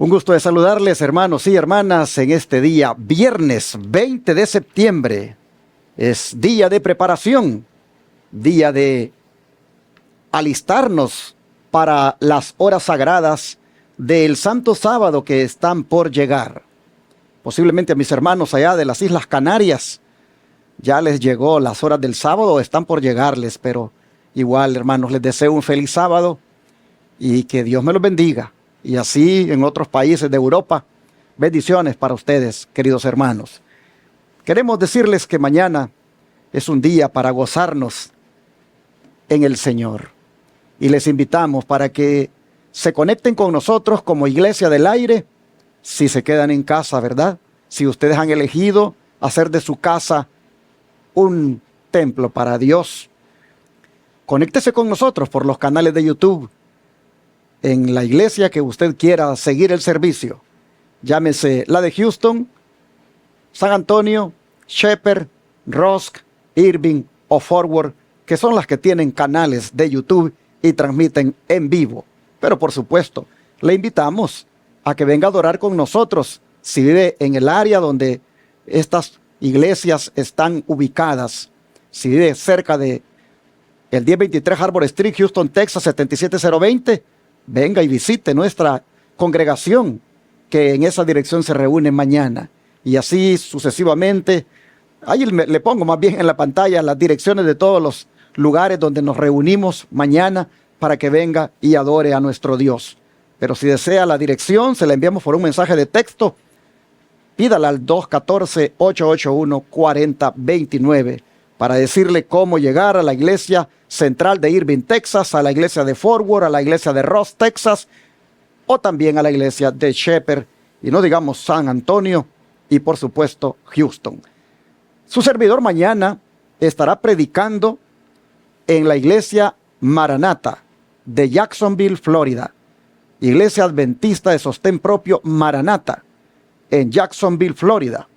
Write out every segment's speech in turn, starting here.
Un gusto de saludarles, hermanos y hermanas, en este día, viernes 20 de septiembre. Es día de preparación, día de alistarnos para las horas sagradas del Santo Sábado que están por llegar. Posiblemente a mis hermanos allá de las Islas Canarias ya les llegó las horas del sábado, están por llegarles, pero igual, hermanos, les deseo un feliz sábado y que Dios me los bendiga. Y así en otros países de Europa, bendiciones para ustedes, queridos hermanos. Queremos decirles que mañana es un día para gozarnos en el Señor. Y les invitamos para que se conecten con nosotros como Iglesia del Aire, si se quedan en casa, ¿verdad? Si ustedes han elegido hacer de su casa un templo para Dios, conéctese con nosotros por los canales de YouTube, en la iglesia que usted quiera seguir el servicio. Llámese la de Houston, San Antonio, Shepherd, Rusk, Irving o Forward, que son las que tienen canales de YouTube y transmiten en vivo. Pero por supuesto, le invitamos a que venga a adorar con nosotros si vive en el área donde estas iglesias están ubicadas. Si vive cerca de el 1023 Harbor Street, Houston, Texas, 77020, venga y visite nuestra congregación que en esa dirección se reúne mañana. Y así sucesivamente. Ahí le pongo más bien en la pantalla las direcciones de todos los lugares donde nos reunimos mañana para que venga y adore a nuestro Dios. Pero si desea la dirección, se la enviamos por un mensaje de texto. Pídala al 214-881-4029 para decirle cómo llegar a la iglesia central de Irving, Texas, a la iglesia de Forward, a la iglesia de Ross, Texas, o también a la iglesia de Shepherd, y no digamos San Antonio, y por supuesto Houston. Su servidor mañana estará predicando en la iglesia Maranata de Jacksonville, Florida. Iglesia Adventista de Sostén Propio Maranata en Jacksonville, Florida.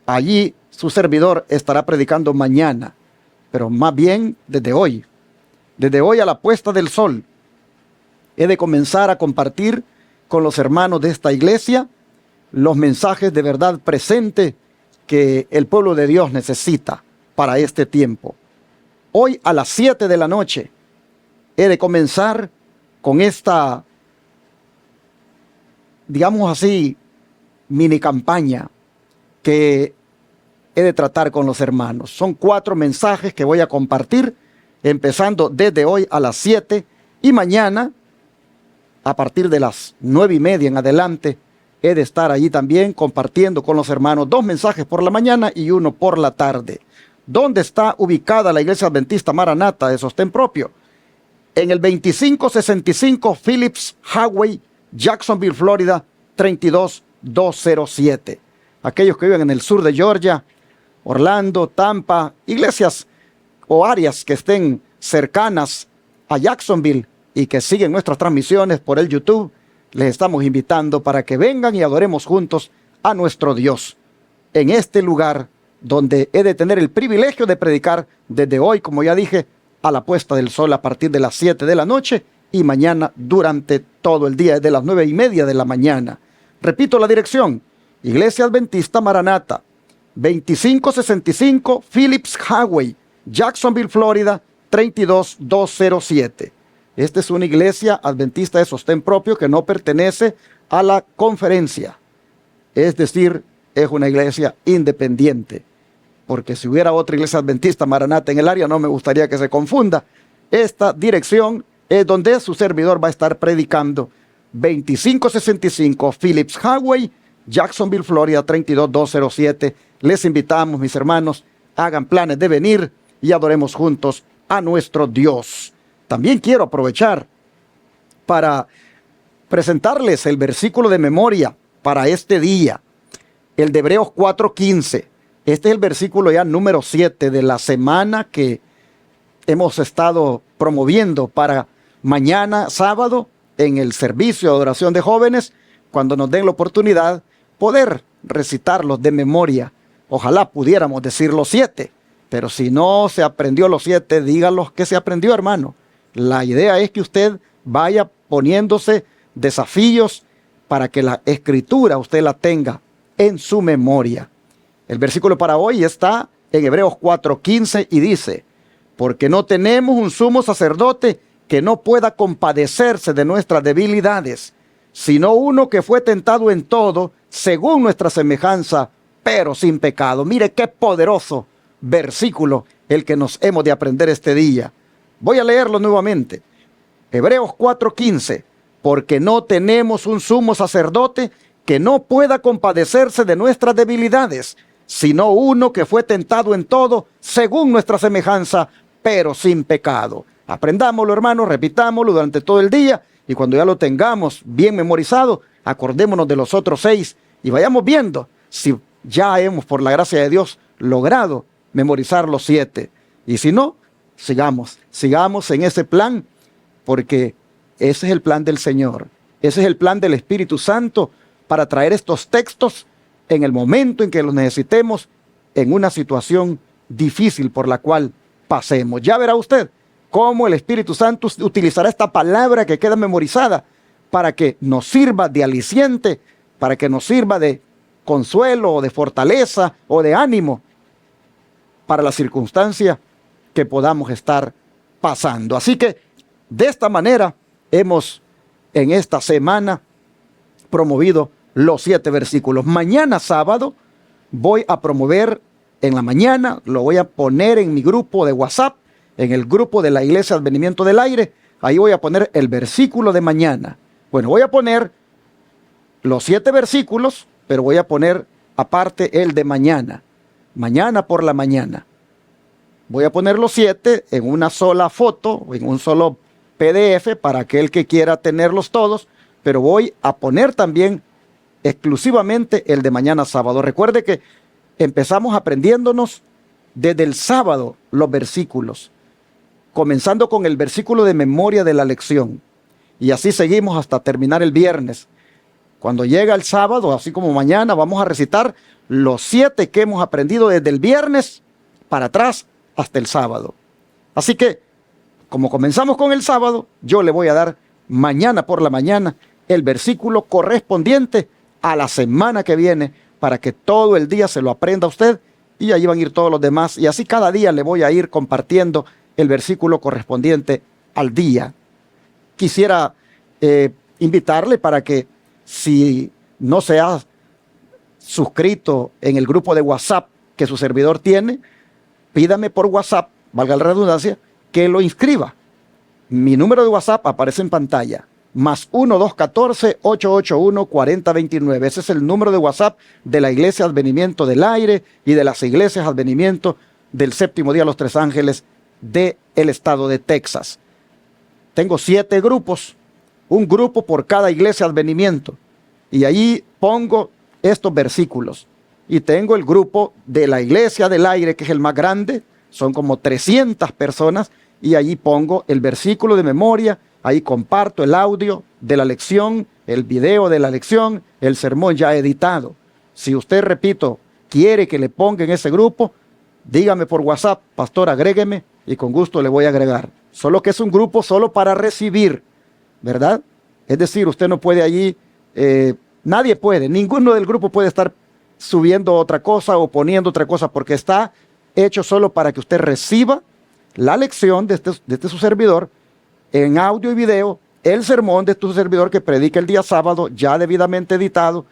Allí su servidor estará predicando mañana, pero más bien desde hoy. Desde hoy a la puesta del sol, he de comenzar a compartir con los hermanos de esta iglesia los mensajes de verdad presente que el pueblo de Dios necesita para este tiempo. Hoy a las 7 de la noche he de comenzar con esta, digamos así, mini campaña que he de tratar con los hermanos. Son 4 mensajes que voy a compartir, empezando desde hoy a las 7 y mañana a partir de las 9:30 en adelante he de estar allí también compartiendo con los hermanos 2 mensajes por la mañana y 1 por la tarde. ¿Dónde está ubicada la Iglesia Adventista Maranata de Sostén Propio? En el 2565 Phillips Highway, Jacksonville, Florida, 32207. Aquellos que viven en el sur de Georgia, Orlando, Tampa, iglesias o áreas que estén cercanas a Jacksonville y que siguen nuestras transmisiones por el YouTube, les estamos invitando para que vengan y adoremos juntos a nuestro Dios en este lugar donde he de tener el privilegio de predicar desde hoy, como ya dije, a la puesta del sol a partir de las 7 de la noche y mañana durante todo el día, desde las 9:30 de la mañana. Repito la dirección: Iglesia Adventista Maranata, 2565 Phillips Highway, Jacksonville, Florida, 32207. Esta es una iglesia adventista de sostén propio que no pertenece a la conferencia. Es decir, es una iglesia independiente. Porque si hubiera otra iglesia adventista Maranata en el área, no me gustaría que se confunda. Esta dirección es donde su servidor va a estar predicando. 2565 Phillips Highway, Jacksonville, Florida, 32207. Les invitamos, mis hermanos, hagan planes de venir y adoremos juntos a nuestro Dios. También quiero aprovechar para presentarles el versículo de memoria para este día, el de Hebreos 4:15. Este es el versículo ya número 7 de la semana que hemos estado promoviendo para mañana sábado en el servicio de adoración de jóvenes, cuando nos den la oportunidad, poder recitarlos de memoria. Ojalá pudiéramos decir los 7, pero si no se aprendió los 7, dígalos que se aprendió, hermano. La idea es que usted vaya poniéndose desafíos para que la escritura usted la tenga en su memoria. El versículo para hoy está en Hebreos 4:15 y dice: porque no tenemos un sumo sacerdote que no pueda compadecerse de nuestras debilidades, sino uno que fue tentado en todo, según nuestra semejanza, pero sin pecado. Mire qué poderoso versículo el que nos hemos de aprender este día. Voy a leerlo nuevamente. Hebreos 4:15. Porque no tenemos un sumo sacerdote que no pueda compadecerse de nuestras debilidades, sino uno que fue tentado en todo, según nuestra semejanza, pero sin pecado. Aprendámoslo, hermanos, repitámoslo durante todo el día, y cuando ya lo tengamos bien memorizado, acordémonos de los otros 6 y vayamos viendo si ya hemos, por la gracia de Dios, logrado memorizar los 7. Y si no, sigamos en ese plan, porque ese es el plan del Señor. Ese es el plan del Espíritu Santo para traer estos textos en el momento en que los necesitemos, en una situación difícil por la cual pasemos. Ya verá usted cómo el Espíritu Santo utilizará esta palabra que queda memorizada para que nos sirva de aliciente, para que nos sirva de consuelo o de fortaleza o de ánimo para la circunstancia que podamos estar pasando. Así que de esta manera hemos en esta semana promovido los 7 versículos. Mañana sábado voy a promover en la mañana, lo voy a poner en mi grupo de WhatsApp, en el grupo de la Iglesia Advenimiento del Aire. Ahí voy a poner el versículo de mañana. Bueno, voy a poner los 7 versículos, pero voy a poner aparte el de mañana. Mañana por la mañana. Voy a poner los 7 en una sola foto, en un solo PDF para aquel que quiera tenerlos todos, pero voy a poner también exclusivamente el de mañana sábado. Recuerde que empezamos aprendiéndonos desde el sábado los versículos, comenzando con el versículo de memoria de la lección, y así seguimos hasta terminar el viernes. Cuando llega el sábado, así como mañana, vamos a recitar los 7 que hemos aprendido desde el viernes para atrás hasta el sábado. Así que, como comenzamos con el sábado, yo le voy a dar mañana por la mañana el versículo correspondiente a la semana que viene, para que todo el día se lo aprenda usted, y allí van a ir todos los demás, y así cada día le voy a ir compartiendo el versículo correspondiente al día. Quisiera invitarle para que, si no se ha suscrito en el grupo de WhatsApp que su servidor tiene, pídame por WhatsApp, valga la redundancia, que lo inscriba. Mi número de WhatsApp aparece en pantalla, +1 214 881 4029. Ese es el número de WhatsApp de la Iglesia Advenimiento del Aire y de las iglesias Advenimiento del Séptimo Día de los Tres Ángeles del estado de Texas. Tengo 7 grupos, un grupo por cada iglesia Advenimiento, y ahí pongo estos versículos. Y tengo el grupo de la Iglesia del Aire, que es el más grande, son como 300 personas, y allí pongo el versículo de memoria. Ahí comparto el audio de la lección, el video de la lección, el sermón ya editado. Si usted, repito, quiere que le ponga en ese grupo, dígame por WhatsApp: pastor, agrégueme, y con gusto le voy a agregar. Solo que es un grupo solo para recibir, ¿verdad? Es decir, usted no puede allí, nadie puede, ninguno del grupo puede estar subiendo otra cosa o poniendo otra cosa, porque está hecho solo para que usted reciba la lección de este su servidor en audio y video, el sermón de tu servidor que predica el día sábado, ya debidamente editado,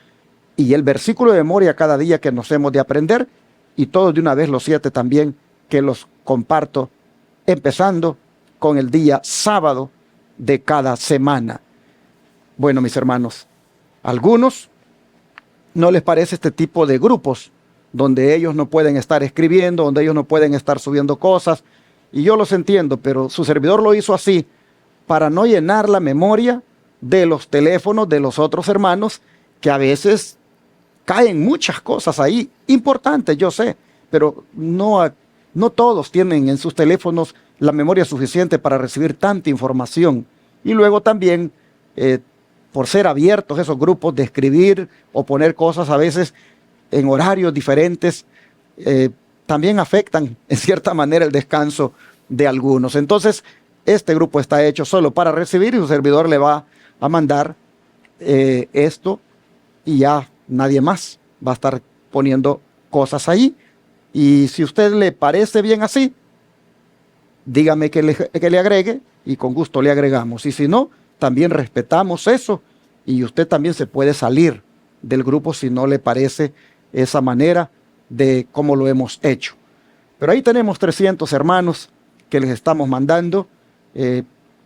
y el versículo de memoria cada día que nos hemos de aprender, y todos de una vez los 7 también, que los comparto, empezando con el día sábado de cada semana. Bueno, mis hermanos, algunos no les parece este tipo de grupos, donde ellos no pueden estar escribiendo, donde ellos no pueden estar subiendo cosas, y yo los entiendo, pero su servidor lo hizo así, para no llenar la memoria de los teléfonos de los otros hermanos, que a veces caen muchas cosas ahí, importantes, yo sé, pero no todos tienen en sus teléfonos la memoria suficiente para recibir tanta información. Y luego también, por ser abiertos esos grupos de escribir o poner cosas a veces en horarios diferentes, también afectan en cierta manera el descanso de algunos. Entonces, este grupo está hecho solo para recibir, y su servidor le va a mandar esto y ya nadie más va a estar poniendo cosas ahí. Y si a usted le parece bien así, dígame que le agregue y con gusto le agregamos. Y si no, también respetamos eso y usted también se puede salir del grupo si no le parece esa manera de cómo lo hemos hecho. Pero ahí tenemos 300 hermanos que les estamos mandando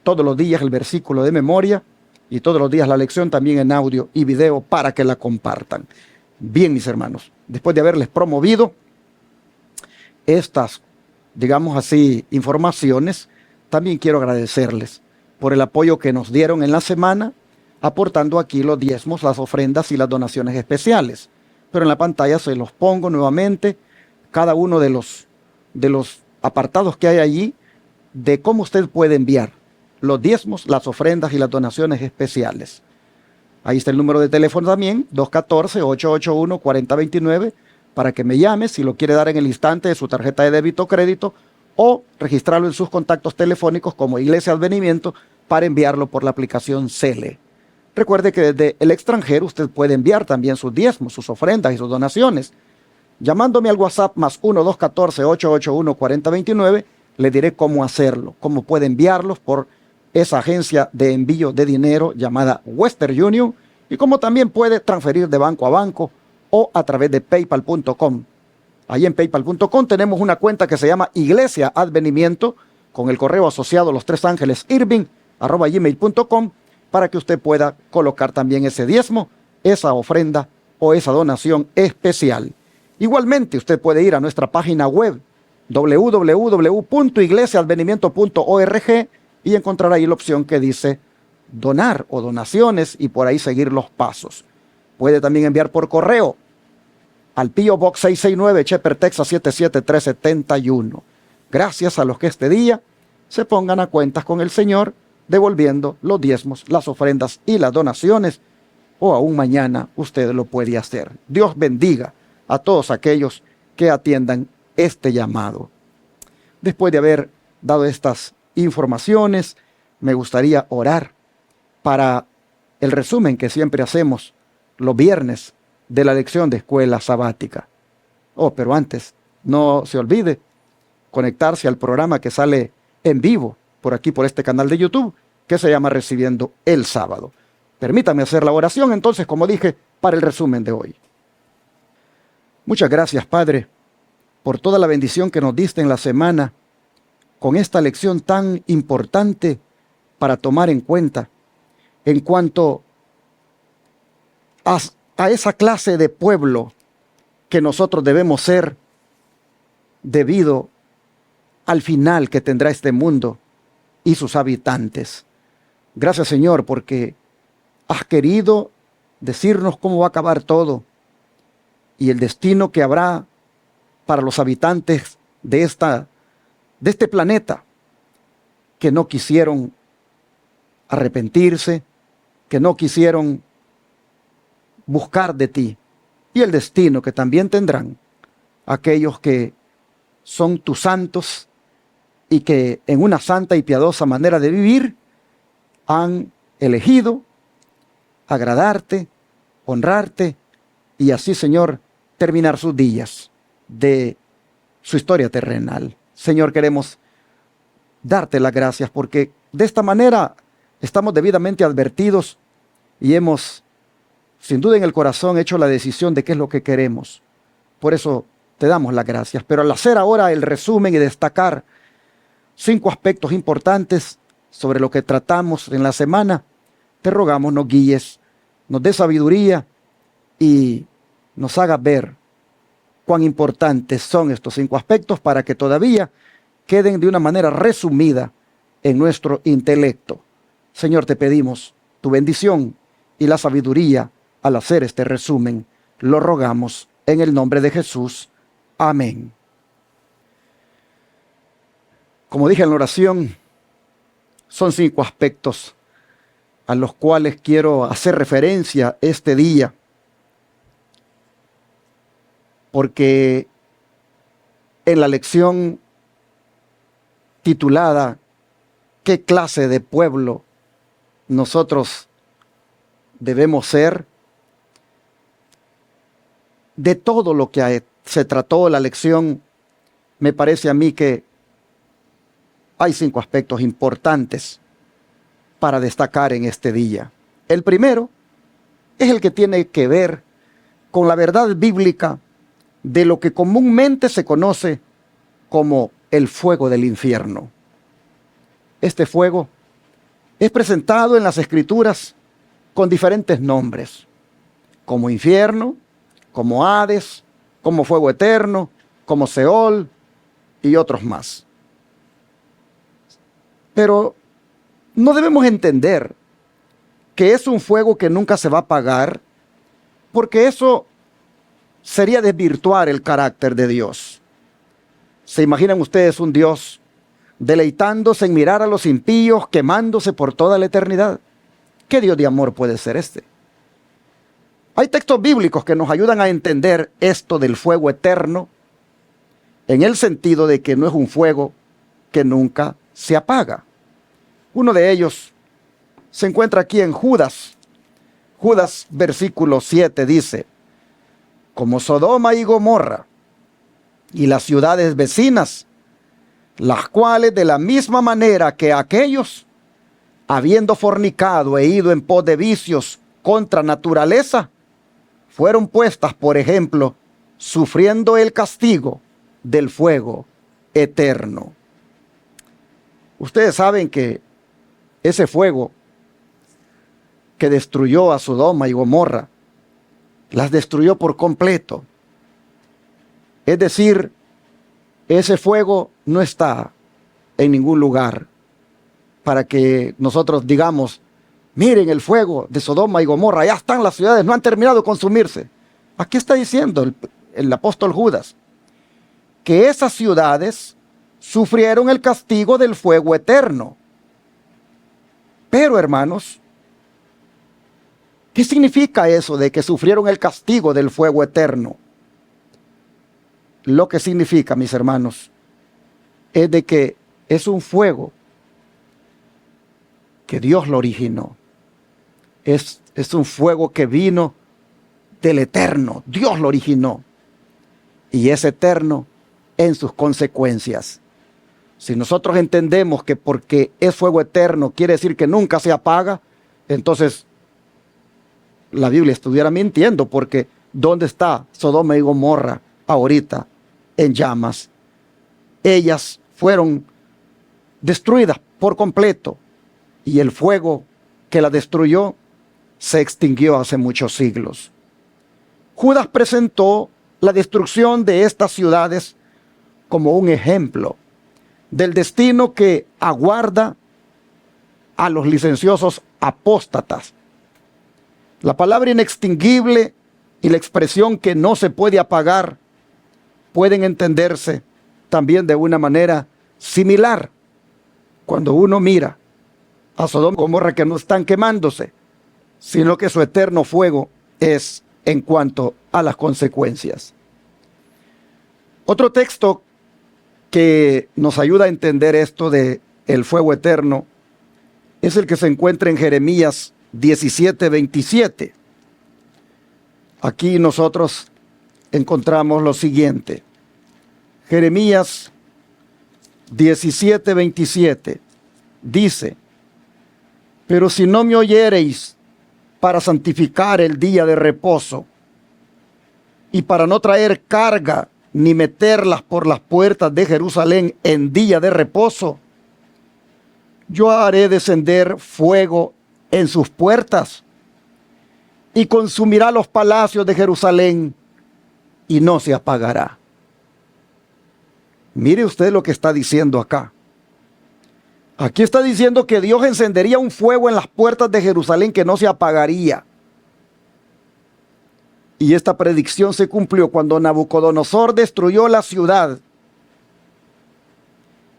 todos los días el versículo de memoria y todos los días la lección también en audio y video para que la compartan. Bien, mis hermanos, después de haberles promovido estas, digamos así, informaciones, también quiero agradecerles por el apoyo que nos dieron en la semana, aportando aquí los diezmos, las ofrendas y las donaciones especiales. Pero en la pantalla se los pongo nuevamente, cada uno de los apartados que hay allí, de cómo usted puede enviar los diezmos, las ofrendas y las donaciones especiales. Ahí está el número de teléfono también, 214-881-4029, para que me llame si lo quiere dar en el instante de su tarjeta de débito o crédito, o registrarlo en sus contactos telefónicos como Iglesia Advenimiento para enviarlo por la aplicación Cele. Recuerde que desde el extranjero usted puede enviar también sus diezmos, sus ofrendas y sus donaciones. Llamándome al WhatsApp más 1-214-881-4029, le diré cómo hacerlo, cómo puede enviarlos por esa agencia de envío de dinero llamada Western Union y cómo también puede transferir de banco a banco o a través de paypal.com. Ahí en paypal.com tenemos una cuenta que se llama Iglesia Advenimiento con el correo asociado Los Tres Ángeles Irving@gmail.com para que usted pueda colocar también ese diezmo, esa ofrenda o esa donación especial. Igualmente usted puede ir a nuestra página web www.iglesiaadvenimiento.org y encontrar ahí la opción que dice donar o donaciones y por ahí seguir los pasos. Puede también enviar por correo al P.O. Box 669, Shepherd, Texas 77371. Gracias a los que este día se pongan a cuentas con el Señor, devolviendo los diezmos, las ofrendas y las donaciones, o aún mañana usted lo puede hacer. Dios bendiga a todos aquellos que atiendan este llamado. Después de haber dado estas informaciones, me gustaría orar para el resumen que siempre hacemos los viernes de la lección de escuela sabática. Pero antes, no se olvide conectarse al programa que sale en vivo por aquí, por este canal de YouTube, que se llama Recibiendo el Sábado. Permítame hacer la oración entonces, como dije, para el resumen de hoy. Muchas gracias, Padre, por toda la bendición que nos diste en la semana, con esta lección tan importante para tomar en cuenta en cuanto a esa clase de pueblo que nosotros debemos ser debido al final que tendrá este mundo y sus habitantes. Gracias, Señor, porque has querido decirnos cómo va a acabar todo y el destino que habrá para los habitantes de este planeta que no quisieron arrepentirse, que no quisieron buscar de ti, y el destino que también tendrán aquellos que son tus santos y que en una santa y piadosa manera de vivir han elegido agradarte, honrarte y así, Señor, terminar sus días de su historia terrenal. Señor, queremos darte las gracias porque de esta manera estamos debidamente advertidos y hemos, sin duda en el corazón, hecho la decisión de qué es lo que queremos. Por eso te damos las gracias. Pero al hacer ahora el resumen y destacar 5 aspectos importantes sobre lo que tratamos en la semana, te rogamos nos guíes, nos dé sabiduría y nos hagas ver cuán importantes son estos 5 aspectos para que todavía queden de una manera resumida en nuestro intelecto. Señor, te pedimos tu bendición y la sabiduría al hacer este resumen. Lo rogamos en el nombre de Jesús. Amén. Como dije en la oración, son 5 aspectos a los cuales quiero hacer referencia este día, porque en la lección titulada ¿Qué clase de pueblo nosotros debemos ser de todo lo que se trató la lección. Me parece a mí que hay 5 aspectos importantes para destacar en este día. El primero es el que tiene que ver con la verdad bíblica de lo que comúnmente se conoce como el fuego del infierno. Este fuego es presentado en las Escrituras con diferentes nombres, como infierno, como Hades, como fuego eterno, como Seol y otros más. Pero no debemos entender que es un fuego que nunca se va a apagar, porque eso sería desvirtuar el carácter de Dios. ¿Se imaginan ustedes un Dios deleitándose en mirar a los impíos quemándose por toda la eternidad? ¿Qué Dios de amor puede ser este? Hay textos bíblicos que nos ayudan a entender esto del fuego eterno, en el sentido de que no es un fuego que nunca se apaga. Uno de ellos se encuentra aquí en Judas. Judas versículo 7 dice: como Sodoma y Gomorra y las ciudades vecinas, las cuales de la misma manera que aquellos, habiendo fornicado e ido en pos de vicios contra naturaleza, fueron puestas, por ejemplo, sufriendo el castigo del fuego eterno. Ustedes saben que ese fuego que destruyó a Sodoma y Gomorra, las destruyó por completo. Es decir, ese fuego no está en ningún lugar para que nosotros digamos: miren el fuego de Sodoma y Gomorra, ya están las ciudades, no han terminado de consumirse. Aquí está diciendo el apóstol Judas que esas ciudades sufrieron el castigo del fuego eterno. Pero, hermanos, ¿qué significa eso de que sufrieron el castigo del fuego eterno? Lo que significa, mis hermanos, es de que es un fuego que Dios lo originó. Es un fuego que vino del eterno. Dios lo originó. Y es eterno en sus consecuencias. Si nosotros entendemos que porque es fuego eterno quiere decir que nunca se apaga, entonces la Biblia estuviera mintiendo, porque ¿dónde está Sodoma y Gomorra ahorita? En llamas. Ellas fueron destruidas por completo y el fuego que la destruyó se extinguió hace muchos siglos. Judas presentó la destrucción de estas ciudades como un ejemplo del destino que aguarda a los licenciosos apóstatas. La palabra inextinguible y la expresión que no se puede apagar pueden entenderse también de una manera similar cuando uno mira a Sodoma y Gomorra, que no están quemándose, sino que su eterno fuego es en cuanto a las consecuencias. Otro texto que nos ayuda a entender esto de el fuego eterno es el que se encuentra en Jeremías 17:27. Aquí nosotros encontramos lo siguiente. Jeremías 17:27 dice: pero si no me oyereis para santificar el día de reposo y para no traer carga ni meterlas por las puertas de Jerusalén en día de reposo, yo haré descender fuego en sus puertas y consumirá los palacios de Jerusalén y no se apagará. Mire usted lo que está diciendo acá. Aquí está diciendo que Dios encendería un fuego en las puertas de Jerusalén que no se apagaría. Y esta predicción se cumplió cuando Nabucodonosor destruyó la ciudad.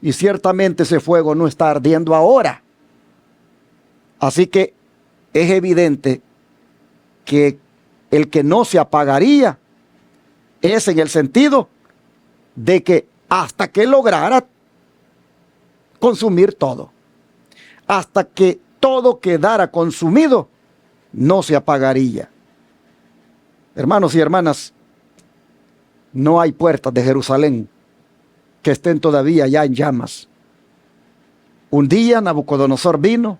Y ciertamente ese fuego no está ardiendo ahora. Así que es evidente que el que no se apagaría es en el sentido de que hasta que lograra consumir todo, hasta que todo quedara consumido, no se apagaría. Hermanos y hermanas, no hay puertas de Jerusalén que estén todavía ya en llamas. Un día Nabucodonosor vino,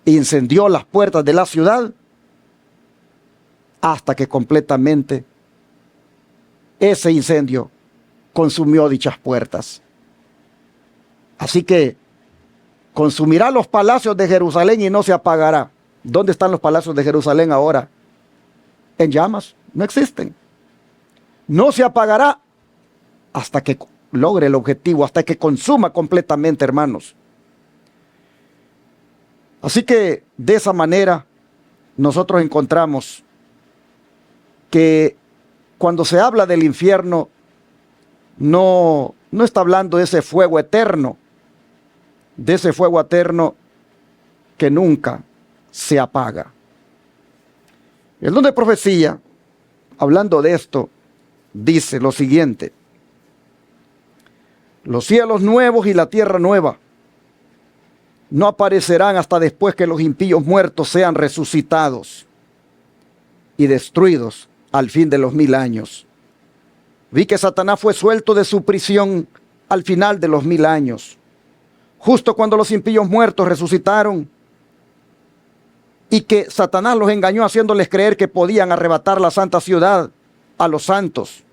incendió las puertas de la ciudad hasta que completamente ese incendio consumió dichas puertas. Así que consumirá los palacios de Jerusalén y no se apagará. ¿Dónde están los palacios de Jerusalén ahora? En llamas, no existen. No se apagará hasta que logre el objetivo, hasta que consuma completamente, hermanos. Así que de esa manera nosotros encontramos que cuando se habla del infierno, no está hablando de ese fuego eterno, que nunca se apaga. El don de profecía, hablando de esto, dice lo siguiente: los cielos nuevos y la tierra nueva no aparecerán hasta después que los impíos muertos sean resucitados y destruidos al fin de los 1000 años. Vi que Satanás fue suelto de su prisión al final de los 1000 años, justo cuando los impíos muertos resucitaron, y que Satanás los engañó haciéndoles creer que podían arrebatar la santa ciudad a los santos.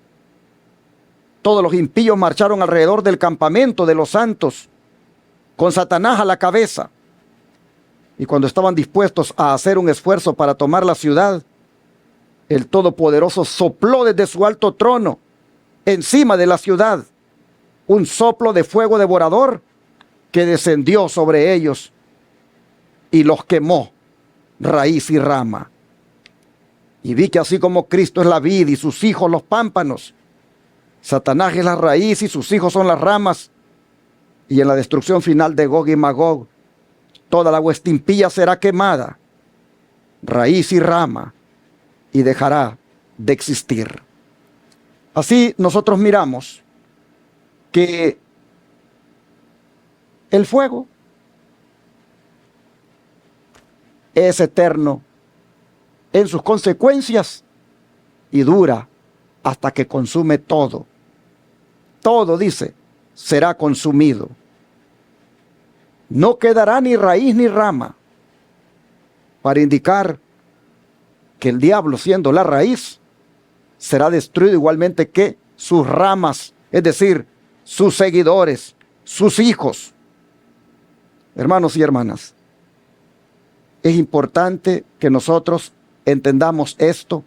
Todos los impíos marcharon alrededor del campamento de los santos, con Satanás a la cabeza. Y cuando estaban dispuestos a hacer un esfuerzo para tomar la ciudad, el Todopoderoso sopló desde su alto trono encima de la ciudad un soplo de fuego devorador que descendió sobre ellos y los quemó raíz y rama. Y vi que así como Cristo es la vid y sus hijos los pámpanos, Satanás es la raíz y sus hijos son las ramas. Y en la destrucción final de Gog y Magog, toda la hueste impía será quemada, raíz y rama, y dejará de existir. Así nosotros miramos que el fuego es eterno en sus consecuencias y dura hasta que consume todo. Todo, dice, será consumido. No quedará ni raíz ni rama, para indicar que el diablo, siendo la raíz, será destruido igualmente que sus ramas, es decir, sus seguidores, sus hijos. Hermanos y hermanas, es importante que nosotros entendamos esto,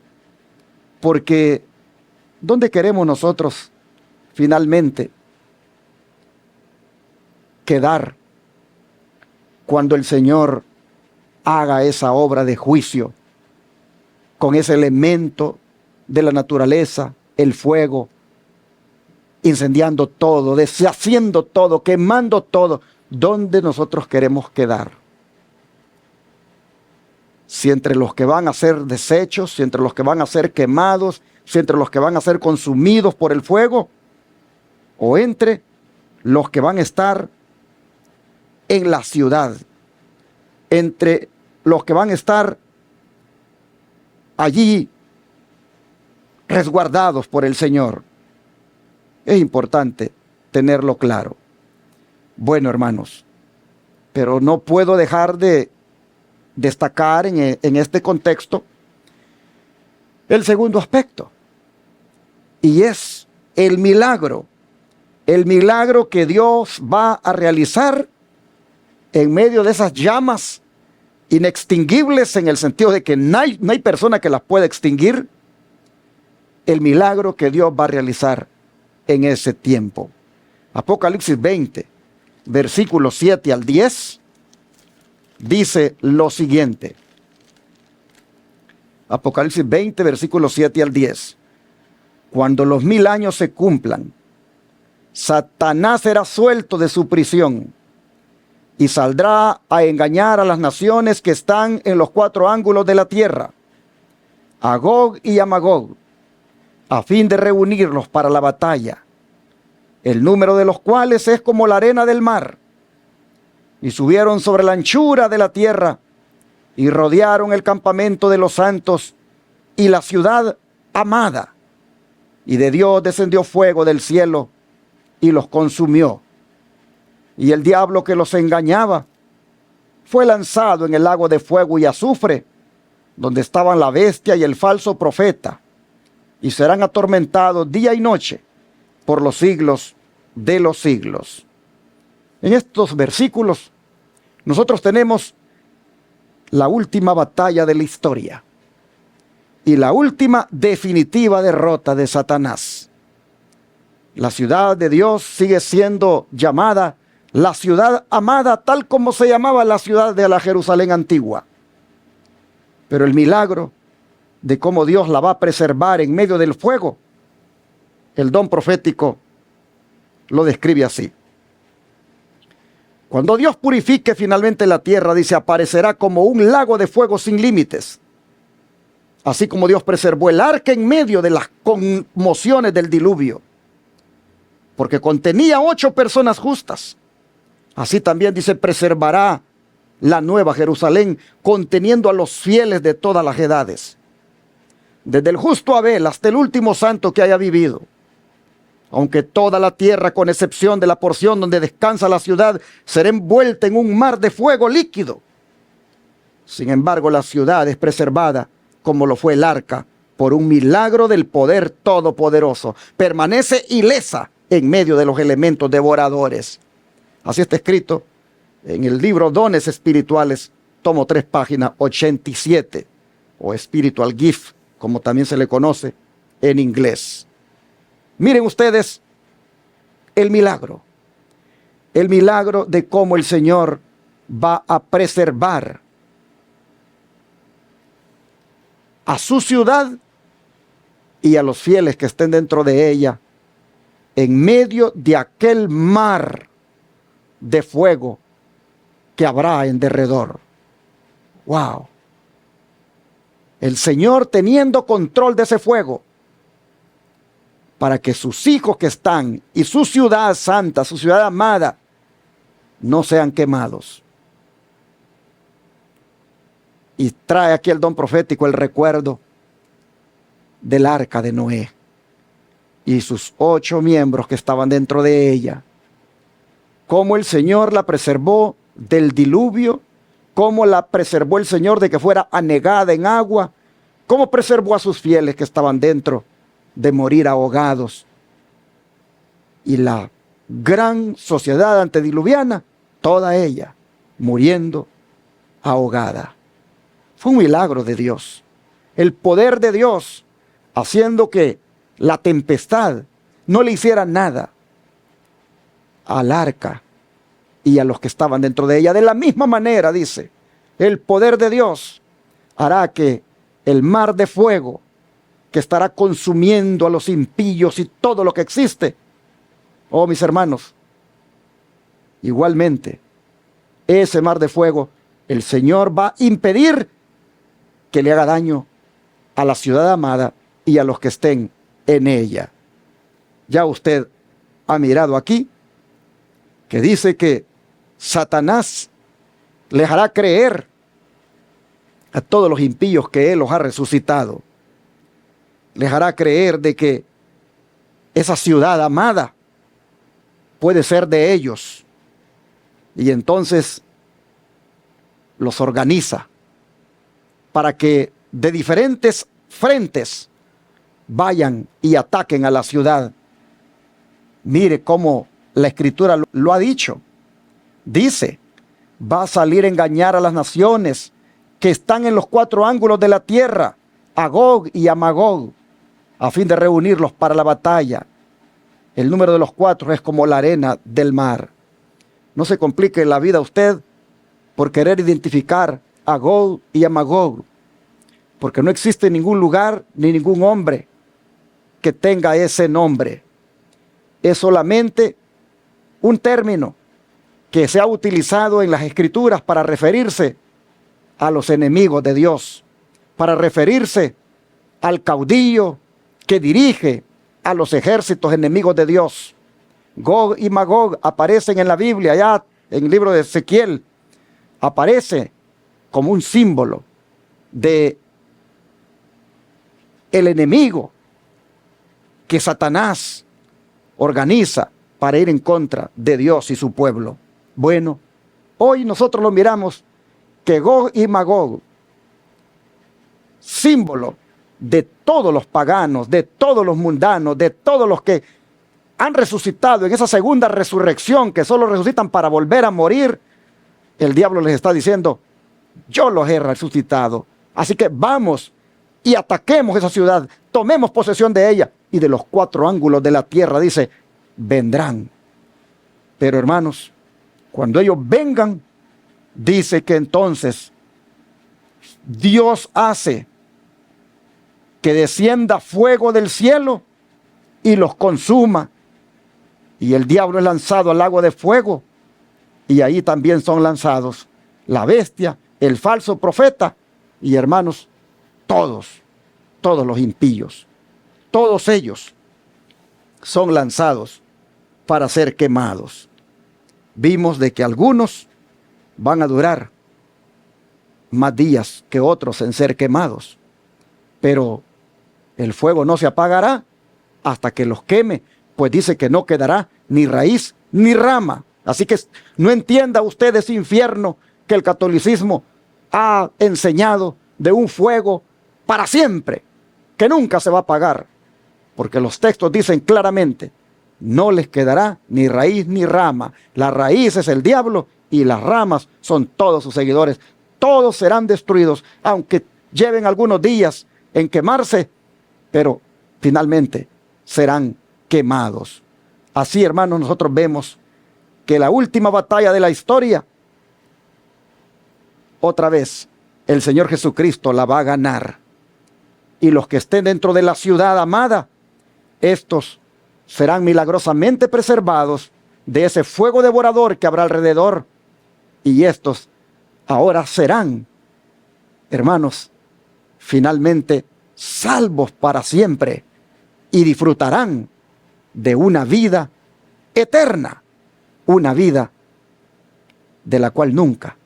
porque ¿dónde queremos nosotros finalmente quedar cuando el Señor haga esa obra de juicio con ese elemento de la naturaleza, el fuego, incendiando todo, deshaciendo todo, quemando todo? ¿Dónde nosotros queremos quedar? Si entre los que van a ser deshechos, si entre los que van a ser quemados, si entre los que van a ser consumidos por el fuego, o entre los que van a estar en la ciudad, entre los que van a estar allí resguardados por el Señor. Es importante tenerlo claro. Bueno, hermanos, pero no puedo dejar de destacar en este contexto el segundo aspecto, y es el milagro que Dios va a realizar en medio de esas llamas inextinguibles, en el sentido de que no hay persona que las pueda extinguir. El milagro que Dios va a realizar en ese tiempo. Apocalipsis 20, versículos 7 al 10, dice lo siguiente. Apocalipsis 20, versículos 7 al 10. Cuando los 1000 años se cumplan, Satanás será suelto de su prisión y saldrá a engañar a las naciones que están en los 4 ángulos de la tierra, a Gog y a Magog, a fin de reunirlos para la batalla, el número de los cuales es como la arena del mar. Y subieron sobre la anchura de la tierra y rodearon el campamento de los santos y la ciudad amada. Y de Dios descendió fuego del cielo y los consumió. Y el diablo que los engañaba fue lanzado en el lago de fuego y azufre, donde estaban la bestia y el falso profeta, y serán atormentados día y noche por los siglos de los siglos. En estos versículos nosotros tenemos la última batalla de la historia y la última definitiva derrota de Satanás. La ciudad de Dios sigue siendo llamada la ciudad amada, tal como se llamaba la ciudad de la Jerusalén antigua. Pero el milagro de cómo Dios la va a preservar en medio del fuego, el don profético lo describe así. Cuando Dios purifique finalmente la tierra, dice, aparecerá como un lago de fuego sin límites. Así como Dios preservó el arca en medio de las conmociones del diluvio, porque contenía 8 personas justas. Así también, dice, preservará la nueva Jerusalén, conteniendo a los fieles de todas las edades, desde el justo Abel hasta el último santo que haya vivido. Aunque toda la tierra, con excepción de la porción donde descansa la ciudad, será envuelta en un mar de fuego líquido, sin embargo, la ciudad es preservada, como lo fue el arca, por un milagro del poder todopoderoso. Permanece ilesa en medio de los elementos devoradores. Así está escrito en el libro Dones Espirituales, tomo 3, página 87, o Spiritual Gift, como también se le conoce en inglés. Miren ustedes el milagro de cómo el Señor va a preservar a su ciudad y a los fieles que estén dentro de ella en medio de aquel mar de fuego que habrá en derredor. ¡Wow! El Señor teniendo control de ese fuego para que sus hijos que están y su ciudad santa, su ciudad amada, no sean quemados. Y trae aquí el don profético el recuerdo del arca de Noé y sus 8 miembros que estaban dentro de ella. Cómo el Señor la preservó del diluvio, cómo la preservó el Señor de que fuera anegada en agua, cómo preservó a sus fieles que estaban dentro de morir ahogados. Y la gran sociedad antediluviana, toda ella muriendo ahogada. Fue un milagro de Dios. El poder de Dios haciendo que la tempestad no le hiciera nada al arca y a los que estaban dentro de ella. De la misma manera, dice, el poder de Dios hará que el mar de fuego que estará consumiendo a los impíos y todo lo que existe, oh mis hermanos, igualmente, ese mar de fuego, el Señor va a impedir que le haga daño a la ciudad amada y a los que estén en ella. Ya usted ha mirado aquí que dice que Satanás les hará creer a todos los impíos que Él los ha resucitado. Les hará creer de que esa ciudad amada puede ser de ellos. Y entonces los organiza para que de diferentes frentes vayan y ataquen a la ciudad. Mire cómo la Escritura lo ha dicho. Dice, va a salir a engañar a las naciones que están en los 4 ángulos de la tierra, a Gog y a Magog, a fin de reunirlos para la batalla. El número de los 4 es como la arena del mar. No se complique la vida usted por querer identificar a Gog y a Magog, porque no existe ningún lugar ni ningún hombre que tenga ese nombre. Es solamente un término que se ha utilizado en las Escrituras para referirse a los enemigos de Dios, para referirse al caudillo que dirige a los ejércitos enemigos de Dios. Gog y Magog aparecen en la Biblia, allá en el libro de Ezequiel, aparece como un símbolo de el enemigo que Satanás organiza para ir en contra de Dios y su pueblo. Bueno, hoy nosotros lo miramos que Gog y Magog, símbolo de todos los paganos, de todos los mundanos, de todos los que han resucitado en esa segunda resurrección, que solo resucitan para volver a morir, el diablo les está diciendo: yo los he resucitado, así que vamos y ataquemos esa ciudad, tomemos posesión de ella, y de los 4 ángulos de la tierra, dice, vendrán. Pero hermanos, cuando ellos vengan, dice que entonces Dios hace que descienda fuego del cielo y los consuma, y el diablo es lanzado al lago de fuego, y ahí también son lanzados la bestia, el falso profeta, y hermanos, todos los impíos, todos ellos son lanzados para ser quemados. Vimos de que algunos van a durar más días que otros en ser quemados, pero el fuego no se apagará hasta que los queme, pues dice que no quedará ni raíz ni rama. Así que no entienda usted ese infierno que el catolicismo ha enseñado de un fuego para siempre, que nunca se va a apagar, porque los textos dicen claramente: no les quedará ni raíz ni rama. La raíz es el diablo y las ramas son todos sus seguidores. Todos serán destruidos, aunque lleven algunos días en quemarse, pero finalmente serán quemados. Así, hermanos, nosotros vemos que la última batalla de la historia, otra vez, el Señor Jesucristo la va a ganar. Y los que estén dentro de la ciudad amada, estos serán milagrosamente preservados de ese fuego devorador que habrá alrededor. Y estos ahora serán, hermanos, finalmente salvos para siempre y disfrutarán de una vida eterna, una vida de la cual nunca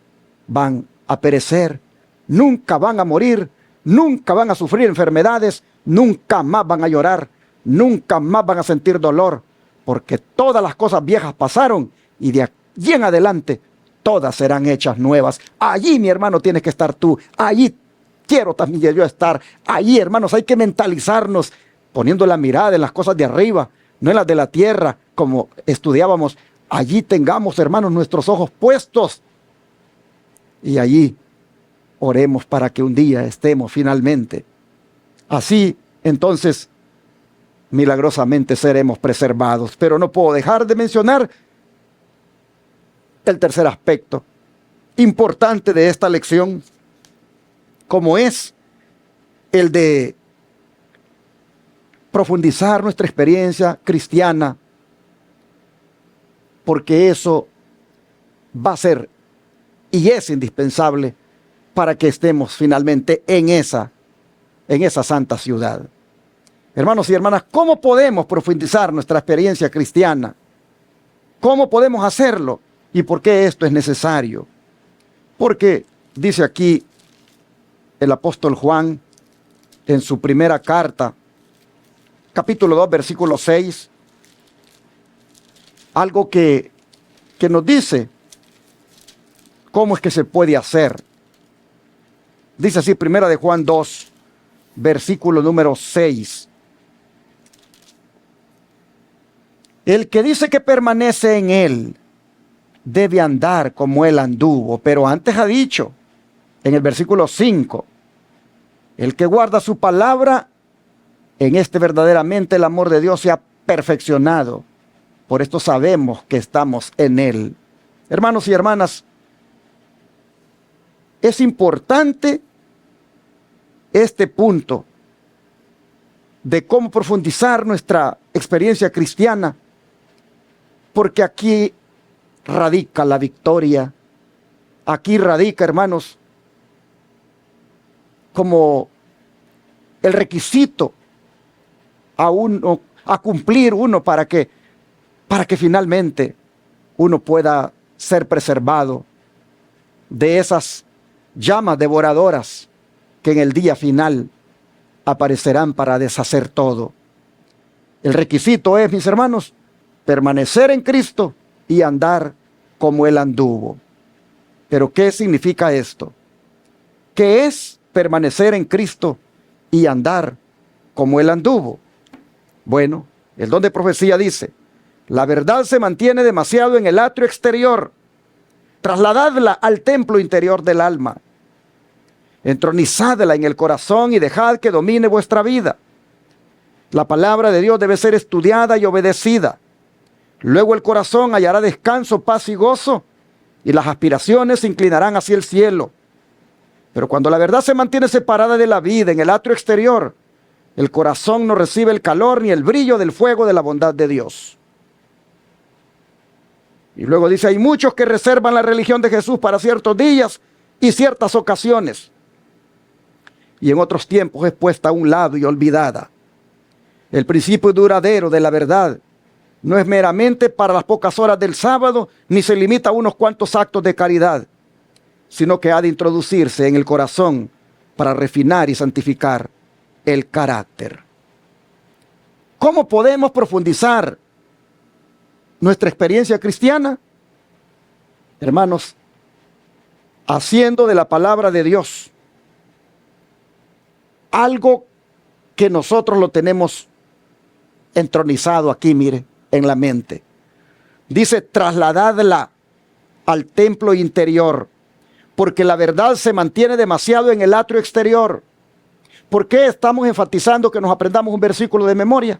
van a perecer, nunca van a morir, nunca van a sufrir enfermedades, nunca más van a llorar, nunca más van a sentir dolor, porque todas las cosas viejas pasaron y de allí en adelante todas serán hechas nuevas. Allí, mi hermano, tienes que estar tú. Allí quiero también yo estar. Allí, hermanos, hay que mentalizarnos poniendo la mirada en las cosas de arriba, no en las de la tierra, como estudiábamos. Allí tengamos, hermanos, nuestros ojos puestos. Y allí oremos para que un día estemos finalmente. Así, entonces, milagrosamente seremos preservados. Pero no puedo dejar de mencionar el tercer aspecto importante de esta lección, como es el de profundizar nuestra experiencia cristiana, porque eso va a ser y es indispensable para que estemos finalmente en esa santa ciudad. Hermanos y hermanas, ¿cómo podemos profundizar nuestra experiencia cristiana? ¿Cómo podemos hacerlo? ¿Y por qué esto es necesario? Porque dice aquí el apóstol Juan en su primera carta, capítulo 2, versículo 6, algo que nos dice cómo es que se puede hacer. Dice así, primera de Juan 2, versículo número 6. El que dice que permanece en él debe andar como él anduvo. Pero antes ha dicho, en el versículo 5, el que guarda su palabra, en este verdaderamente el amor de Dios se ha perfeccionado. Por esto sabemos que estamos en él. Hermanos y hermanas, es importante este punto de cómo profundizar nuestra experiencia cristiana, porque aquí radica la victoria. Aquí radica, hermanos, como el requisito a cumplir uno para que finalmente uno pueda ser preservado de esas llamas devoradoras que en el día final aparecerán para deshacer todo. El requisito es, mis hermanos, permanecer en Cristo y andar como Él anduvo. Pero ¿qué significa esto? ¿Qué es permanecer en Cristo y andar como Él anduvo? Bueno, el don de profecía dice: la verdad se mantiene demasiado en el atrio exterior, trasladadla al templo interior del alma, entronizadla en el corazón y dejad que domine vuestra vida. La palabra de Dios debe ser estudiada y obedecida. Luego el corazón hallará descanso, paz y gozo, y las aspiraciones se inclinarán hacia el cielo. Pero cuando la verdad se mantiene separada de la vida en el atrio exterior, el corazón no recibe el calor ni el brillo del fuego de la bondad de Dios. Y luego dice: hay muchos que reservan la religión de Jesús para ciertos días y ciertas ocasiones, y en otros tiempos es puesta a un lado y olvidada. El principio duradero de la verdad no es meramente para las pocas horas del sábado, ni se limita a unos cuantos actos de caridad, sino que ha de introducirse en el corazón para refinar y santificar el carácter. ¿Cómo podemos profundizar nuestra experiencia cristiana? Hermanos, haciendo de la palabra de Dios algo que nosotros lo tenemos entronizado aquí, mire, en la mente. Dice: trasladadla al templo interior, porque la verdad se mantiene demasiado en el atrio exterior. ¿Por qué estamos enfatizando que nos aprendamos un versículo de memoria?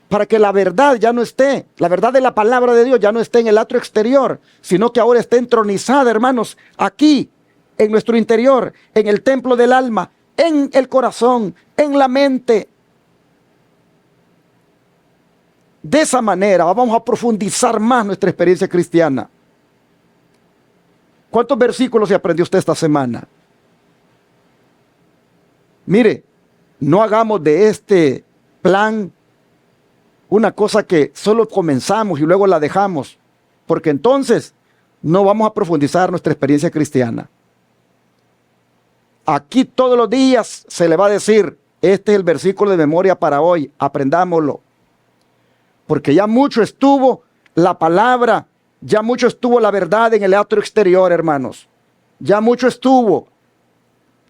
Para que la verdad ya no esté, la verdad de la palabra de Dios ya no esté en el atrio exterior, sino que ahora esté entronizada, hermanos, aquí, en nuestro interior, en el templo del alma, en el corazón, en la mente. De esa manera vamos a profundizar más nuestra experiencia cristiana. ¿Cuántos versículos se aprendió usted esta semana? Mire, no hagamos de este plan una cosa que solo comenzamos y luego la dejamos, porque entonces no vamos a profundizar nuestra experiencia cristiana. Aquí todos los días se le va a decir: este es el versículo de memoria para hoy, aprendámoslo. Porque ya mucho estuvo la palabra, ya mucho estuvo la verdad en el atrio exterior, hermanos. Ya mucho estuvo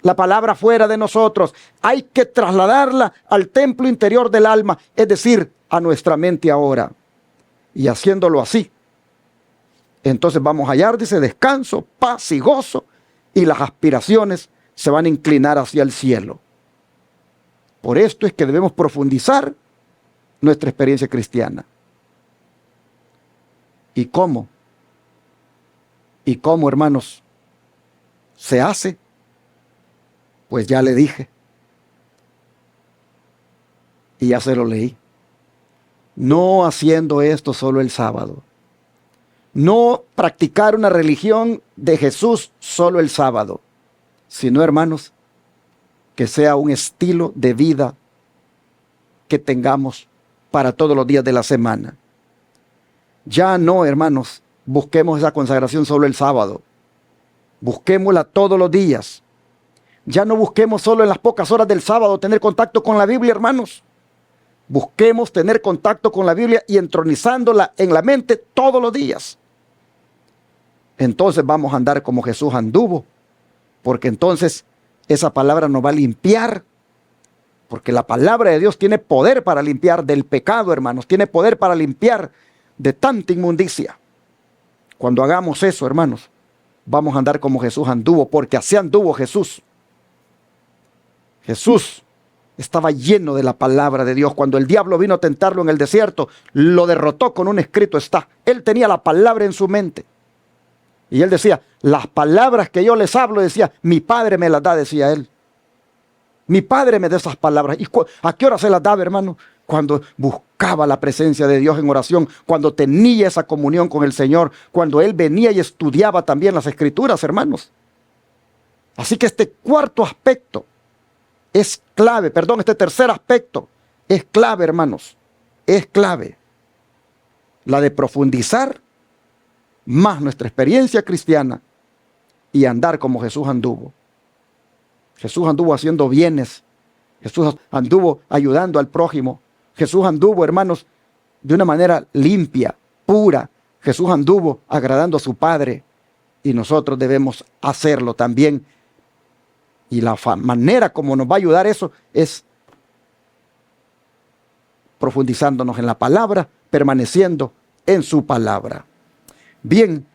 la palabra fuera de nosotros. Hay que trasladarla al templo interior del alma, es decir, a nuestra mente ahora. Y haciéndolo así, entonces vamos a hallar, dice, descanso, paz y gozo, y las aspiraciones se van a inclinar hacia el cielo. Por esto es que debemos profundizar nuestra experiencia cristiana. ¿Y cómo? ¿Y cómo, hermanos, se hace? Pues ya le dije. Y ya se lo leí. No haciendo esto solo el sábado. No practicar una religión de Jesús solo el sábado. Sino, hermanos, que sea un estilo de vida que tengamos para todos los días de la semana. Ya no, hermanos, busquemos esa consagración solo el sábado. Busquémosla todos los días. Ya no busquemos solo en las pocas horas del sábado tener contacto con la Biblia, hermanos. Busquemos tener contacto con la Biblia y entronizándola en la mente todos los días. Entonces vamos a andar como Jesús anduvo, porque entonces esa palabra nos va a limpiar. Porque la palabra de Dios tiene poder para limpiar del pecado, hermanos. Tiene poder para limpiar de tanta inmundicia. Cuando hagamos eso, hermanos, vamos a andar como Jesús anduvo, porque así anduvo Jesús. Jesús estaba lleno de la palabra de Dios. Cuando el diablo vino a tentarlo en el desierto, lo derrotó con un escrito está. Él tenía la palabra en su mente. Y él decía: las palabras que yo les hablo, decía, mi Padre me las da, decía él. Mi Padre me da esas palabras. ¿Y a qué hora se las daba, hermano? Cuando buscaba la presencia de Dios en oración, cuando tenía esa comunión con el Señor, cuando Él venía y estudiaba también las Escrituras, hermanos. Así que este cuarto aspecto es clave, este tercer aspecto es clave, hermanos. Es clave. La de profundizar más nuestra experiencia cristiana y andar como Jesús anduvo. Jesús anduvo haciendo bienes. Jesús anduvo ayudando al prójimo. Jesús anduvo, hermanos, de una manera limpia, pura. Jesús anduvo agradando a su Padre. Y nosotros debemos hacerlo también. Y la manera como nos va a ayudar eso es profundizándonos en la palabra, permaneciendo en su palabra. Bien,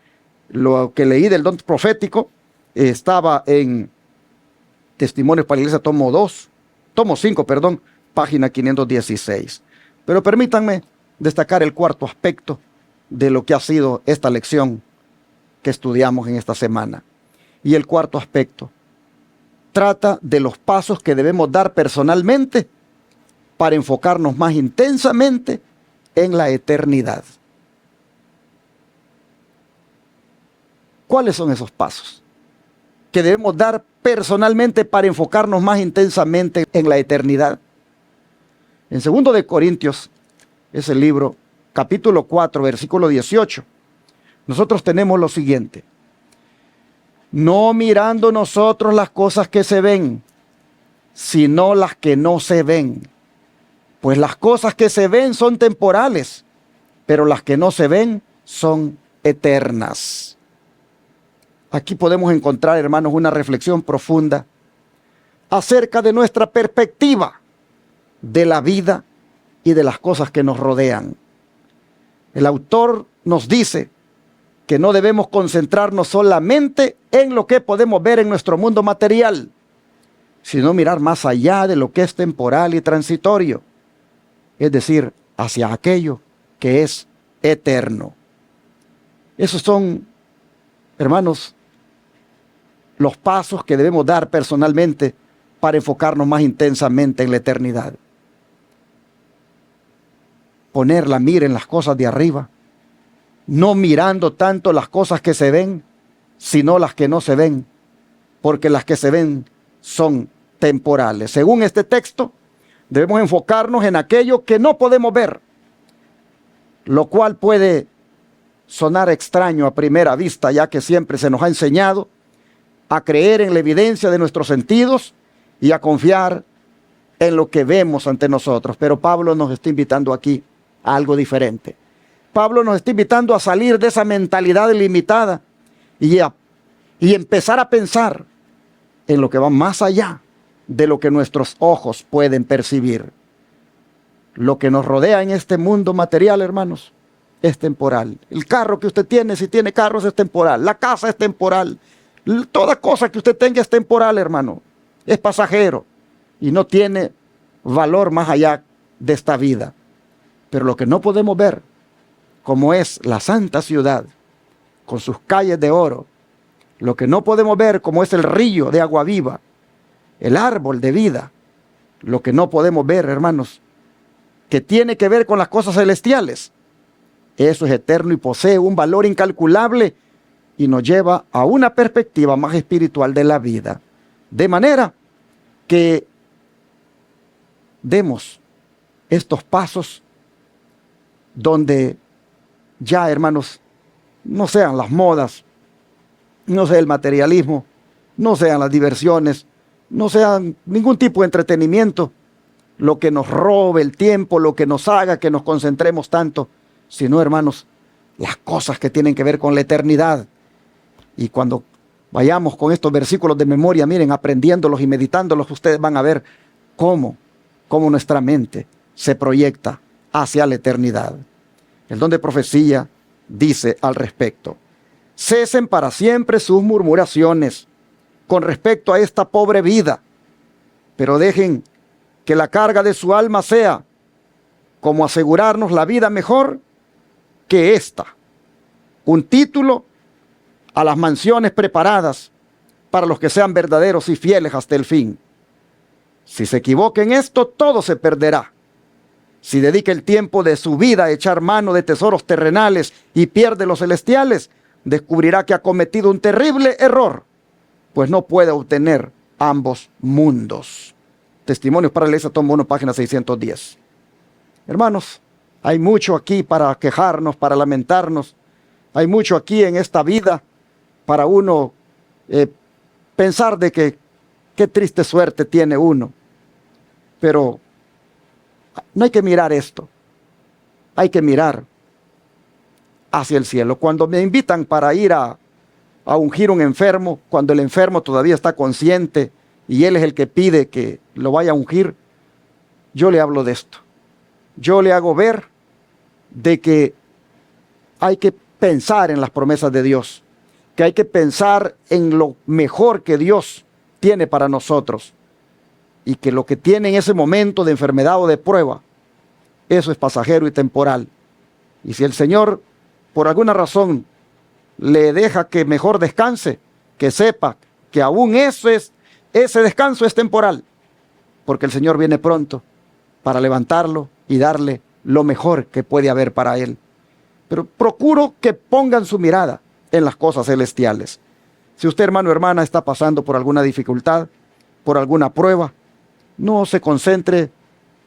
lo que leí del don profético estaba en Testimonios para la Iglesia, tomo 5, página 516. Pero permítanme destacar el cuarto aspecto de lo que ha sido esta lección que estudiamos en esta semana. Y el cuarto aspecto trata de los pasos que debemos dar personalmente para enfocarnos más intensamente en la eternidad. ¿Cuáles son esos pasos que debemos dar personalmente para enfocarnos más intensamente en la eternidad? En 2 de Corintios, es el libro, capítulo 4, versículo 18, nosotros tenemos lo siguiente: no mirando nosotros las cosas que se ven, sino las que no se ven. Pues las cosas que se ven son temporales, pero las que no se ven son eternas. Aquí podemos encontrar, hermanos, una reflexión profunda acerca de nuestra perspectiva de la vida y de las cosas que nos rodean. El autor nos dice que no debemos concentrarnos solamente en lo que podemos ver en nuestro mundo material, sino mirar más allá de lo que es temporal y transitorio, es decir, hacia aquello que es eterno. Esos son, hermanos, los pasos que debemos dar personalmente para enfocarnos más intensamente en la eternidad. Poner la mira en las cosas de arriba, no mirando tanto las cosas que se ven, sino las que no se ven, porque las que se ven son temporales. Según este texto, debemos enfocarnos en aquello que no podemos ver, lo cual puede sonar extraño a primera vista, ya que siempre se nos ha enseñado a creer en la evidencia de nuestros sentidos y a confiar en lo que vemos ante nosotros. Pero Pablo nos está invitando aquí a algo diferente. Pablo nos está invitando a salir de esa mentalidad limitada y empezar a pensar en lo que va más allá de lo que nuestros ojos pueden percibir. Lo que nos rodea en este mundo material, hermanos, es temporal. El carro que usted tiene, si tiene carros, es temporal. La casa es temporal. Toda cosa que usted tenga es temporal, hermano. Es pasajero y no tiene valor más allá de esta vida. Pero lo que no podemos ver, como es la santa ciudad, con sus calles de oro, lo que no podemos ver, como es el río de agua viva, el árbol de vida, lo que no podemos ver, hermanos, que tiene que ver con las cosas celestiales, eso es eterno y posee un valor incalculable y nos lleva a una perspectiva más espiritual de la vida. De manera que demos estos pasos donde ya, hermanos, no sean las modas, no sea el materialismo, no sean las diversiones, no sean ningún tipo de entretenimiento lo que nos robe el tiempo, lo que nos haga que nos concentremos tanto, sino, hermanos, las cosas que tienen que ver con la eternidad. Y cuando vayamos con estos versículos de memoria, miren, aprendiéndolos y meditándolos, ustedes van a ver cómo nuestra mente se proyecta hacia la eternidad. El don de profecía dice al respecto: cesen para siempre sus murmuraciones con respecto a esta pobre vida, pero dejen que la carga de su alma sea como asegurarnos la vida mejor que esta, un título a las mansiones preparadas para los que sean verdaderos y fieles hasta el fin. Si se equivoca en esto, todo se perderá. Si dedica el tiempo de su vida a echar mano de tesoros terrenales y pierde los celestiales, descubrirá que ha cometido un terrible error, pues no puede obtener ambos mundos. Testimonios para la Iglesia, tomo 1, página 610. Hermanos, hay mucho aquí para quejarnos, para lamentarnos. Hay mucho aquí en esta vida para uno eh, pensar de que qué triste suerte tiene uno. Pero no hay que mirar esto. Hay que mirar hacia el cielo. Cuando me invitan para ir a ungir un enfermo, cuando el enfermo todavía está consciente y él es el que pide que lo vaya a ungir, yo le hablo de esto. Yo le hago ver de que hay que pensar en las promesas de Dios, que hay que pensar en lo mejor que Dios tiene para nosotros y que lo que tiene en ese momento de enfermedad o de prueba, eso es pasajero y temporal. Y si el Señor, por alguna razón, le deja que mejor descanse, que sepa que aún ese descanso es temporal, porque el Señor viene pronto para levantarlo y darle lo mejor que puede haber para él. Pero procuro que pongan su mirada en las cosas celestiales. Si usted, hermano o hermana, está pasando por alguna dificultad, por alguna prueba, no se concentre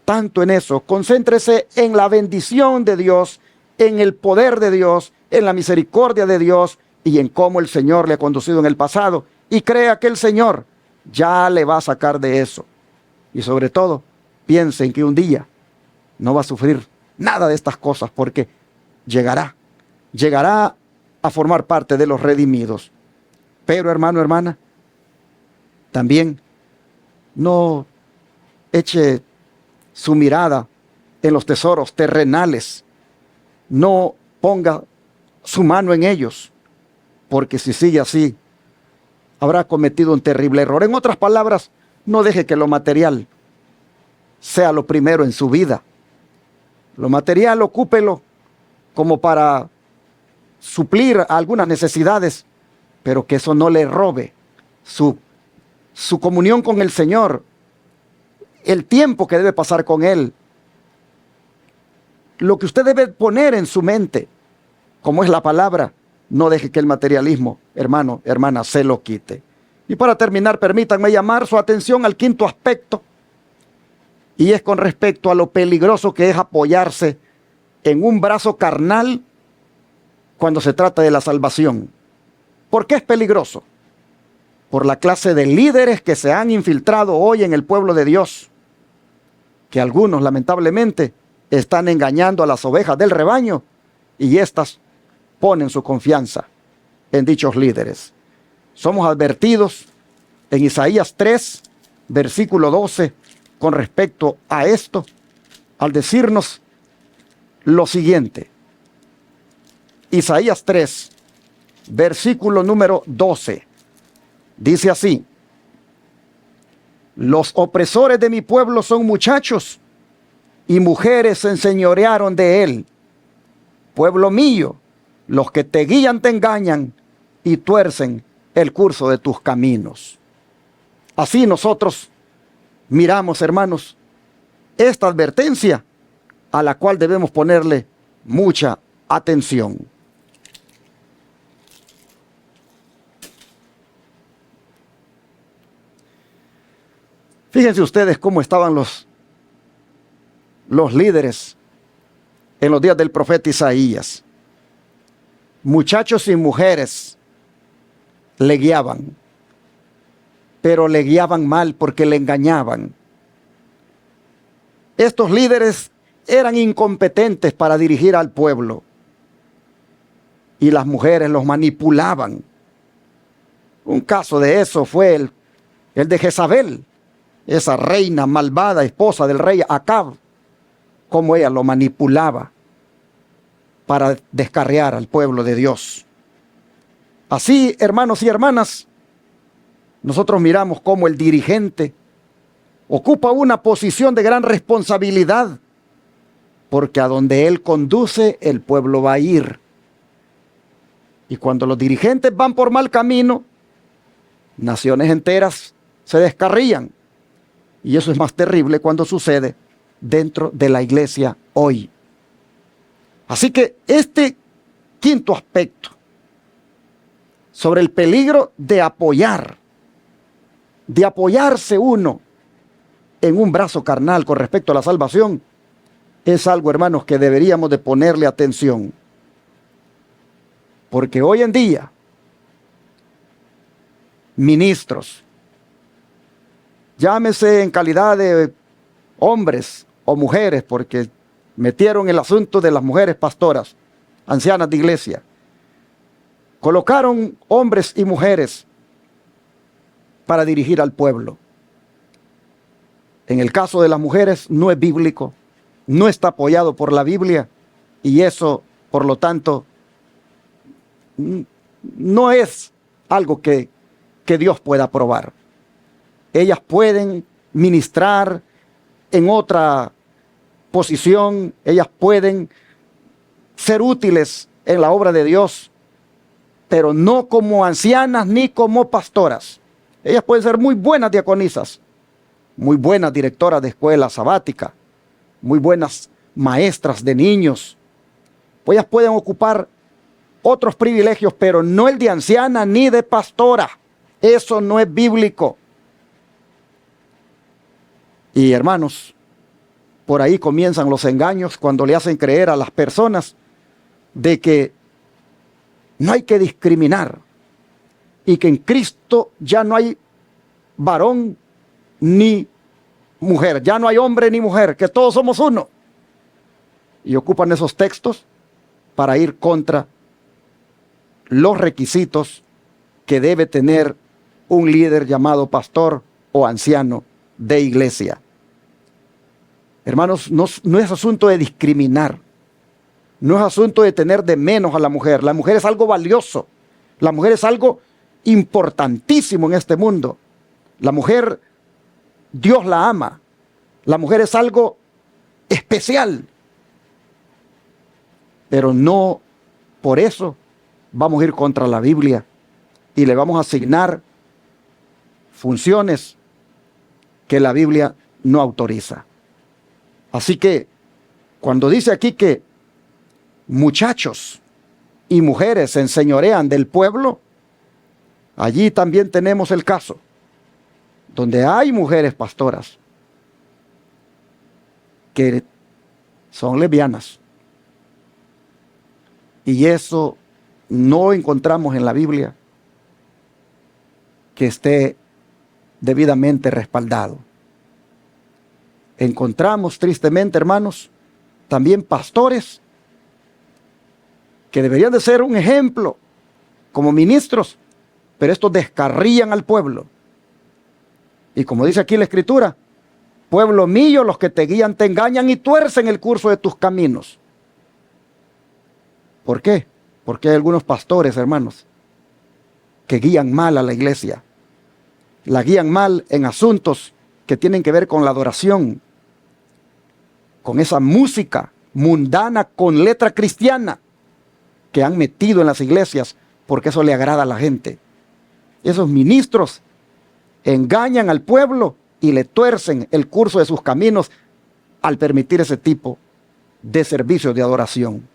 tanto en eso. Concéntrese en la bendición de Dios, en el poder de Dios, en la misericordia de Dios y en cómo el Señor le ha conducido en el pasado. Y crea que el Señor ya le va a sacar de eso. Y sobre todo, piense en que un día no va a sufrir nada de estas cosas porque llegará a formar parte de los redimidos. Pero, hermano, hermana, también no eche su mirada en los tesoros terrenales. No ponga su mano en ellos, porque si sigue así, habrá cometido un terrible error. En otras palabras, no deje que lo material sea lo primero en su vida. Lo material, ocúpelo como para suplir algunas necesidades, pero que eso no le robe su comunión con el Señor, el tiempo que debe pasar con Él, lo que usted debe poner en su mente, como es la palabra. No deje que el materialismo, hermano, hermana, se lo quite. Y para terminar, permítanme llamar su atención al quinto aspecto, y es con respecto a lo peligroso que es apoyarse en un brazo carnal cuando se trata de la salvación. ¿Por qué es peligroso? Por la clase de líderes que se han infiltrado hoy en el pueblo de Dios, que algunos lamentablemente están engañando a las ovejas del rebaño y éstas ponen su confianza en dichos líderes. Somos advertidos en Isaías 3, versículo 12, con respecto a esto, al decirnos lo siguiente. Isaías 3, versículo número 12, dice así: los opresores de mi pueblo son muchachos, y mujeres se enseñorearon de él. Pueblo mío, los que te guían te engañan y tuercen el curso de tus caminos. Así nosotros miramos, hermanos, esta advertencia a la cual debemos ponerle mucha atención. Fíjense ustedes cómo estaban los líderes en los días del profeta Isaías. Muchachos y mujeres le guiaban, pero le guiaban mal porque le engañaban. Estos líderes eran incompetentes para dirigir al pueblo y las mujeres los manipulaban. Un caso de eso fue el de Jezabel, esa reina malvada, esposa del rey Acab, cómo ella lo manipulaba para descarriar al pueblo de Dios. Así, hermanos y hermanas, nosotros miramos cómo el dirigente ocupa una posición de gran responsabilidad, porque a donde él conduce, el pueblo va a ir. Y cuando los dirigentes van por mal camino, naciones enteras se descarrían. Y eso es más terrible cuando sucede dentro de la iglesia hoy. Así que este quinto aspecto sobre el peligro de apoyarse uno en un brazo carnal con respecto a la salvación, es algo, hermanos, que deberíamos de ponerle atención. Porque hoy en día ministros. Llámese en calidad de hombres o mujeres, porque metieron el asunto de las mujeres pastoras, ancianas de iglesia. Colocaron hombres y mujeres para dirigir al pueblo. En el caso de las mujeres no es bíblico, no está apoyado por la Biblia y eso, por lo tanto, no es algo que Dios pueda aprobar. Ellas pueden ministrar en otra posición, ellas pueden ser útiles en la obra de Dios, pero no como ancianas ni como pastoras. Ellas pueden ser muy buenas diaconisas, muy buenas directoras de escuela sabática, muy buenas maestras de niños. Ellas pueden ocupar otros privilegios, pero no el de anciana ni de pastora. Eso no es bíblico. Y hermanos, por ahí comienzan los engaños cuando le hacen creer a las personas de que no hay que discriminar y que en Cristo ya no hay varón ni mujer, ya no hay hombre ni mujer, que todos somos uno. Y ocupan esos textos para ir contra los requisitos que debe tener un líder llamado pastor o anciano de iglesia. Hermanos, no es asunto de discriminar, no es asunto de tener de menos a la mujer. La mujer es algo valioso, la mujer es algo importantísimo en este mundo. La mujer, Dios la ama, la mujer es algo especial, pero no por eso vamos a ir contra la Biblia y le vamos a asignar funciones que la Biblia no autoriza. Así que cuando dice aquí que muchachos y mujeres se enseñorean del pueblo, allí también tenemos el caso donde hay mujeres pastoras que son lesbianas. Y eso no encontramos en la Biblia que esté debidamente respaldado. Encontramos tristemente, hermanos, también pastores que deberían de ser un ejemplo como ministros, pero estos descarrían al pueblo. Y como dice aquí la Escritura, pueblo mío, los que te guían te engañan y tuercen el curso de tus caminos. ¿Por qué? Porque hay algunos pastores, hermanos, que guían mal a la iglesia. La guían mal en asuntos que tienen que ver con la adoración, con esa música mundana con letra cristiana que han metido en las iglesias porque eso le agrada a la gente. Esos ministros engañan al pueblo y le tuercen el curso de sus caminos al permitir ese tipo de servicio de adoración.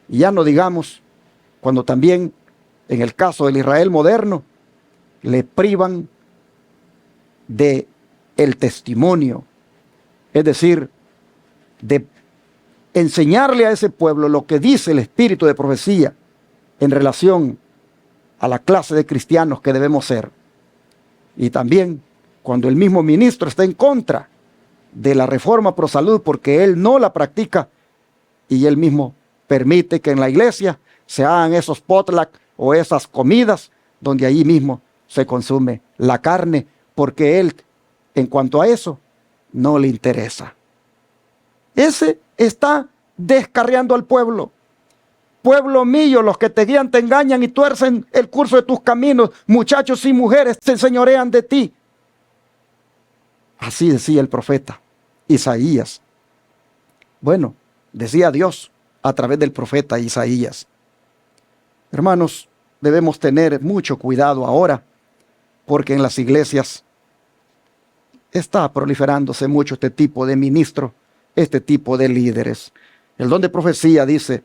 Y ya no digamos cuando también en el caso del Israel moderno le privan de el testimonio, es decir, de enseñarle a ese pueblo lo que dice el espíritu de profecía en relación a la clase de cristianos que debemos ser. Y también cuando el mismo ministro está en contra de la reforma pro salud porque él no la practica y él mismo permite que en la iglesia se hagan esos potluck o esas comidas donde allí mismo se consume la carne porque él, en cuanto a eso, no le interesa. Ese está descarriando al pueblo. Pueblo mío, los que te guían te engañan y tuercen el curso de tus caminos. Muchachos y mujeres se enseñorean de ti. Así decía el profeta Isaías. Bueno, decía Dios a través del profeta Isaías. Hermanos, debemos tener mucho cuidado ahora, porque en las iglesias está proliferándose mucho este tipo de ministros, este tipo de líderes. El don de profecía dice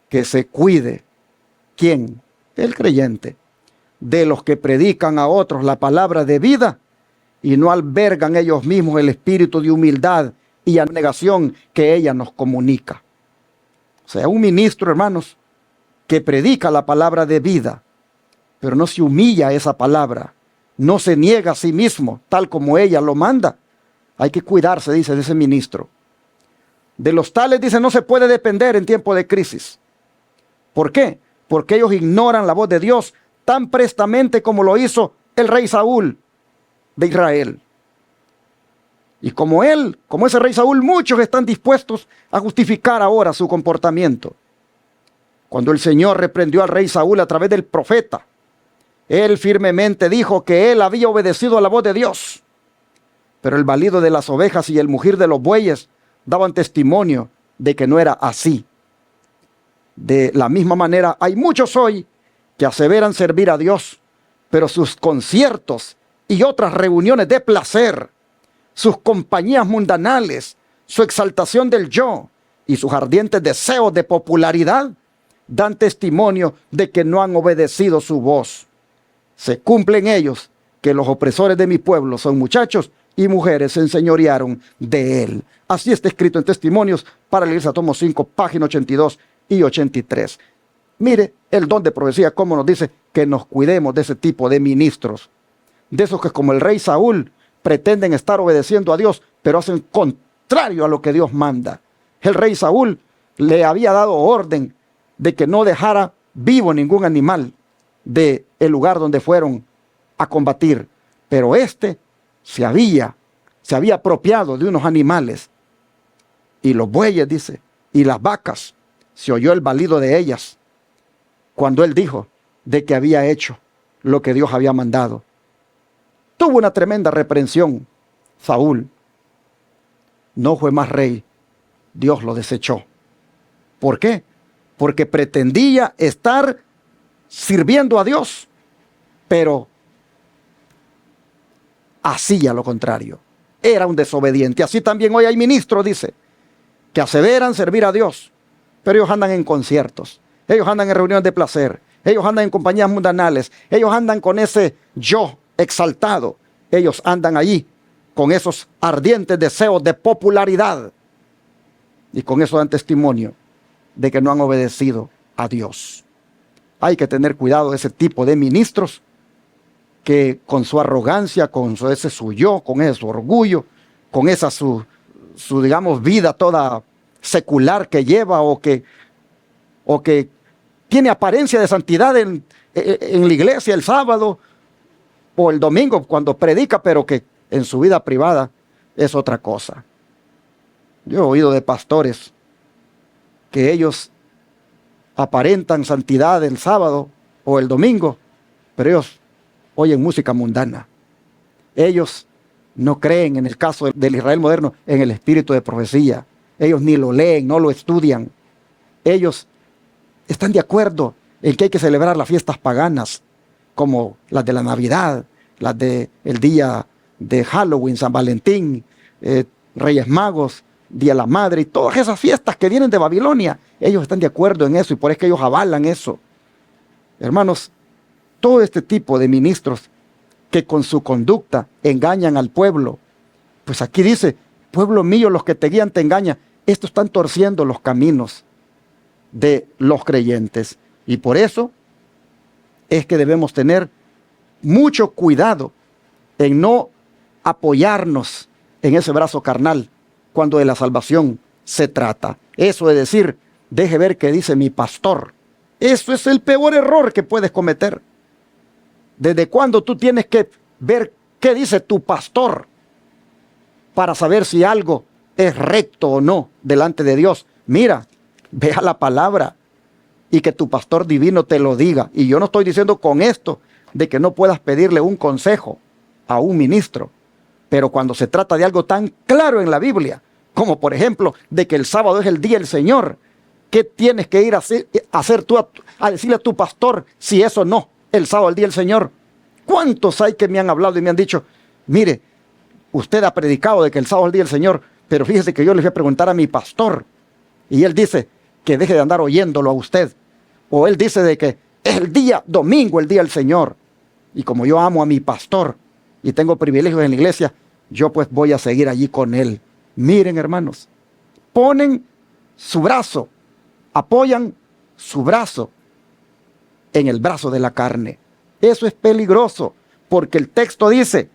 que se cuide, ¿quién? El creyente, de los que predican a otros la palabra de vida y no albergan ellos mismos el espíritu de humildad y abnegación que ella nos comunica. O sea, un ministro, hermanos, que predica la palabra de vida, pero no se humilla a esa palabra, no se niega a sí mismo, tal como ella lo manda. Hay que cuidarse, dice, de ese ministro. De los tales, dice, no se puede depender en tiempo de crisis. ¿Por qué? Porque ellos ignoran la voz de Dios tan prestamente como lo hizo el rey Saúl de Israel. Y como ese rey Saúl, muchos están dispuestos a justificar ahora su comportamiento. Cuando el Señor reprendió al rey Saúl a través del profeta, él firmemente dijo que él había obedecido a la voz de Dios. Pero el balido de las ovejas y el mugir de los bueyes daban testimonio de que no era así. De la misma manera, hay muchos hoy que aseveran servir a Dios, pero sus conciertos y otras reuniones de placer, sus compañías mundanales, su exaltación del yo y sus ardientes deseos de popularidad dan testimonio de que no han obedecido su voz. Se cumple en ellos que los opresores de mi pueblo son muchachos y mujeres se enseñorearon de él. Así está escrito en Testimonios para la Iglesia, tomo 5, página 82 y 83. Mire el don de profecía, cómo nos dice que nos cuidemos de ese tipo de ministros, de esos que como el rey Saúl pretenden estar obedeciendo a Dios, pero hacen contrario a lo que Dios manda. El rey Saúl le había dado orden de que no dejara vivo ningún animal del lugar donde fueron a combatir, pero se había apropiado de unos animales, y los bueyes, dice, y las vacas, se oyó el balido de ellas, cuando él dijo de que había hecho lo que Dios había mandado. Tuvo una tremenda reprensión Saúl. No fue más rey. Dios lo desechó. ¿Por qué? Porque pretendía estar sirviendo a Dios, pero hacía lo contrario. Era un desobediente. Así también hoy hay ministros, dice, que aseveran servir a Dios, pero ellos andan en conciertos, ellos andan en reuniones de placer, ellos andan en compañías mundanales, ellos andan con ese yo exaltado, ellos andan allí con esos ardientes deseos de popularidad, y con eso dan testimonio de que no han obedecido a Dios. Hay que tener cuidado de ese tipo de ministros que con su arrogancia, con ese su yo, con ese su orgullo, con esa su digamos vida toda secular que lleva, o que tiene apariencia de santidad en la iglesia el sábado o el domingo cuando predica, pero que en su vida privada es otra cosa. Yo he oído de pastores que ellos aparentan santidad el sábado o el domingo, pero ellos oyen música mundana. Ellos no creen, en el caso del Israel moderno, en el espíritu de profecía. Ellos ni lo leen, no lo estudian. Ellos están de acuerdo en que hay que celebrar las fiestas paganas, como las de la Navidad, las del día de Halloween, San Valentín, Reyes Magos, Día de la Madre, y todas esas fiestas que vienen de Babilonia. Ellos están de acuerdo en eso, y por eso que ellos avalan eso. Hermanos, todo este tipo de ministros que con su conducta engañan al pueblo, pues aquí dice, pueblo mío, los que te guían te engañan. Estos están torciendo los caminos de los creyentes, y por eso es que debemos tener mucho cuidado en no apoyarnos en ese brazo carnal cuando de la salvación se trata. Eso es decir, deje ver qué dice mi pastor. Eso es el peor error que puedes cometer. ¿Desde cuándo tú tienes que ver qué dice tu pastor para saber si algo es recto o no delante de Dios? Mira, vea la palabra y que tu pastor divino te lo diga. Y yo no estoy diciendo con esto de que no puedas pedirle un consejo a un ministro, pero cuando se trata de algo tan claro en la Biblia, como por ejemplo de que el sábado es el día del Señor, ¿qué tienes que ir a hacer tú a decirle a tu pastor si eso no? El sábado, el día del Señor. ¿Cuántos hay que me han hablado y me han dicho, mire, usted ha predicado de que el sábado es el día del Señor, pero fíjese que yo le voy a preguntar a mi pastor y él dice que deje de andar oyéndolo a usted, o él dice de que es el día domingo, el día del Señor, y como yo amo a mi pastor y tengo privilegios en la iglesia, yo pues voy a seguir allí con él. Miren, hermanos, ponen su brazo, apoyan su brazo en el brazo de la carne. Eso es peligroso, porque el texto dice: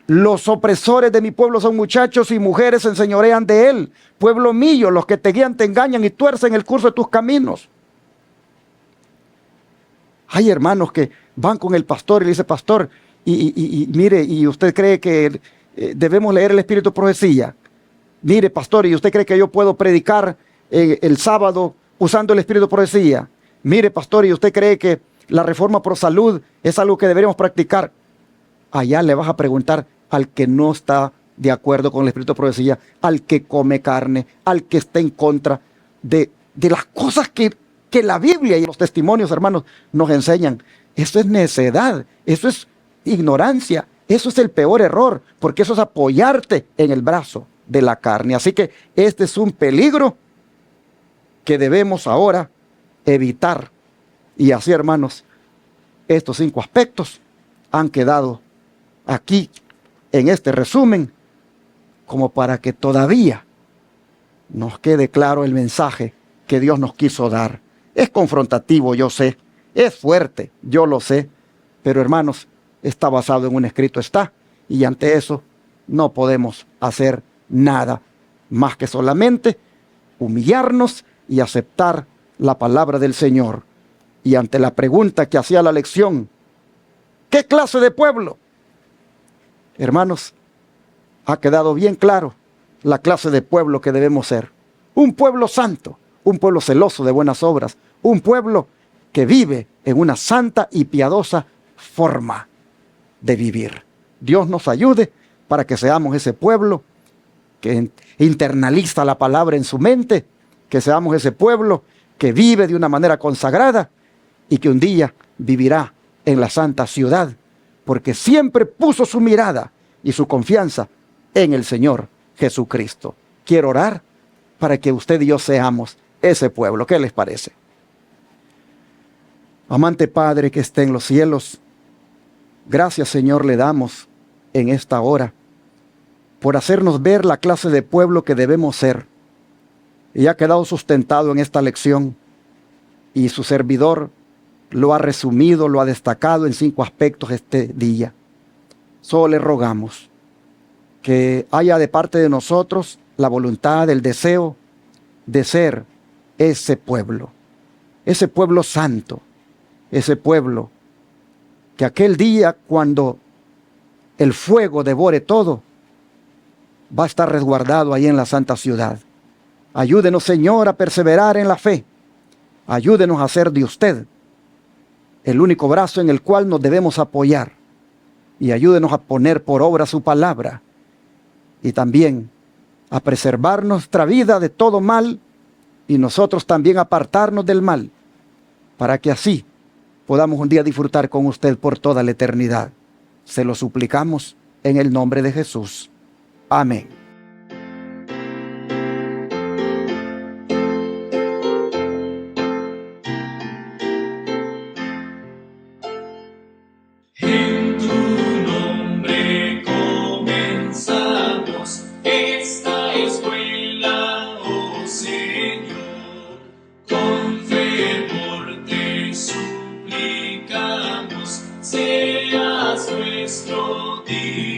los opresores de mi pueblo son muchachos y mujeres se enseñorean de él. Pueblo mío, los que te guían te engañan y tuercen el curso de tus caminos. Hay hermanos que van con el pastor y le dice: pastor, mire, ¿y usted cree que debemos leer el Espíritu de Profecía? Mire, pastor, ¿y usted cree que yo puedo predicar el sábado usando el Espíritu de Profecía? Mire, pastor, ¿y usted cree que la reforma pro salud es algo que deberíamos practicar? Allá le vas a preguntar al que no está de acuerdo con el Espíritu de Profecía, al que come carne, al que está en contra de las cosas que la Biblia y los testimonios, hermanos, nos enseñan. Eso es necedad, eso es ignorancia, eso es el peor error, porque eso es apoyarte en el brazo de la carne. Así que este es un peligro que debemos ahora evitar. Y así, hermanos, estos 5 aspectos han quedado aquí en este resumen, como para que todavía nos quede claro el mensaje que Dios nos quiso dar. Es confrontativo, yo sé, es fuerte, yo lo sé, pero hermanos, está basado en un escrito, y ante eso no podemos hacer nada más que solamente humillarnos y aceptar la palabra del Señor. Y ante la pregunta que hacía la lección: ¿qué clase de pueblo? Hermanos, ha quedado bien claro la clase de pueblo que debemos ser. Un pueblo santo, un pueblo celoso de buenas obras, un pueblo que vive en una santa y piadosa forma de vivir. Dios nos ayude para que seamos ese pueblo que internaliza la palabra en su mente, que seamos ese pueblo que vive de una manera consagrada y que un día vivirá en la santa ciudad, porque siempre puso su mirada y su confianza en el Señor Jesucristo. Quiero orar para que usted y yo seamos ese pueblo. ¿Qué les parece? Amante Padre que esté en los cielos, gracias, Señor, le damos en esta hora por hacernos ver la clase de pueblo que debemos ser. Y ha quedado sustentado en esta lección, y su servidor lo ha resumido, lo ha destacado en 5 aspectos este día. Solo le rogamos que haya de parte de nosotros la voluntad, el deseo de ser ese pueblo santo, ese pueblo que aquel día, cuando el fuego devore todo, va a estar resguardado ahí en la santa ciudad. Ayúdenos, Señor, a perseverar en la fe. Ayúdenos a hacer de usted el único brazo en el cual nos debemos apoyar. Y ayúdenos a poner por obra su palabra. Y también a preservar nuestra vida de todo mal, y nosotros también apartarnos del mal, para que así podamos un día disfrutar con usted por toda la eternidad. Se lo suplicamos en el nombre de Jesús. Amén. En tu nombre comenzamos esta escuela, oh Señor. Con fervor te suplicamos, seas nuestro Dios.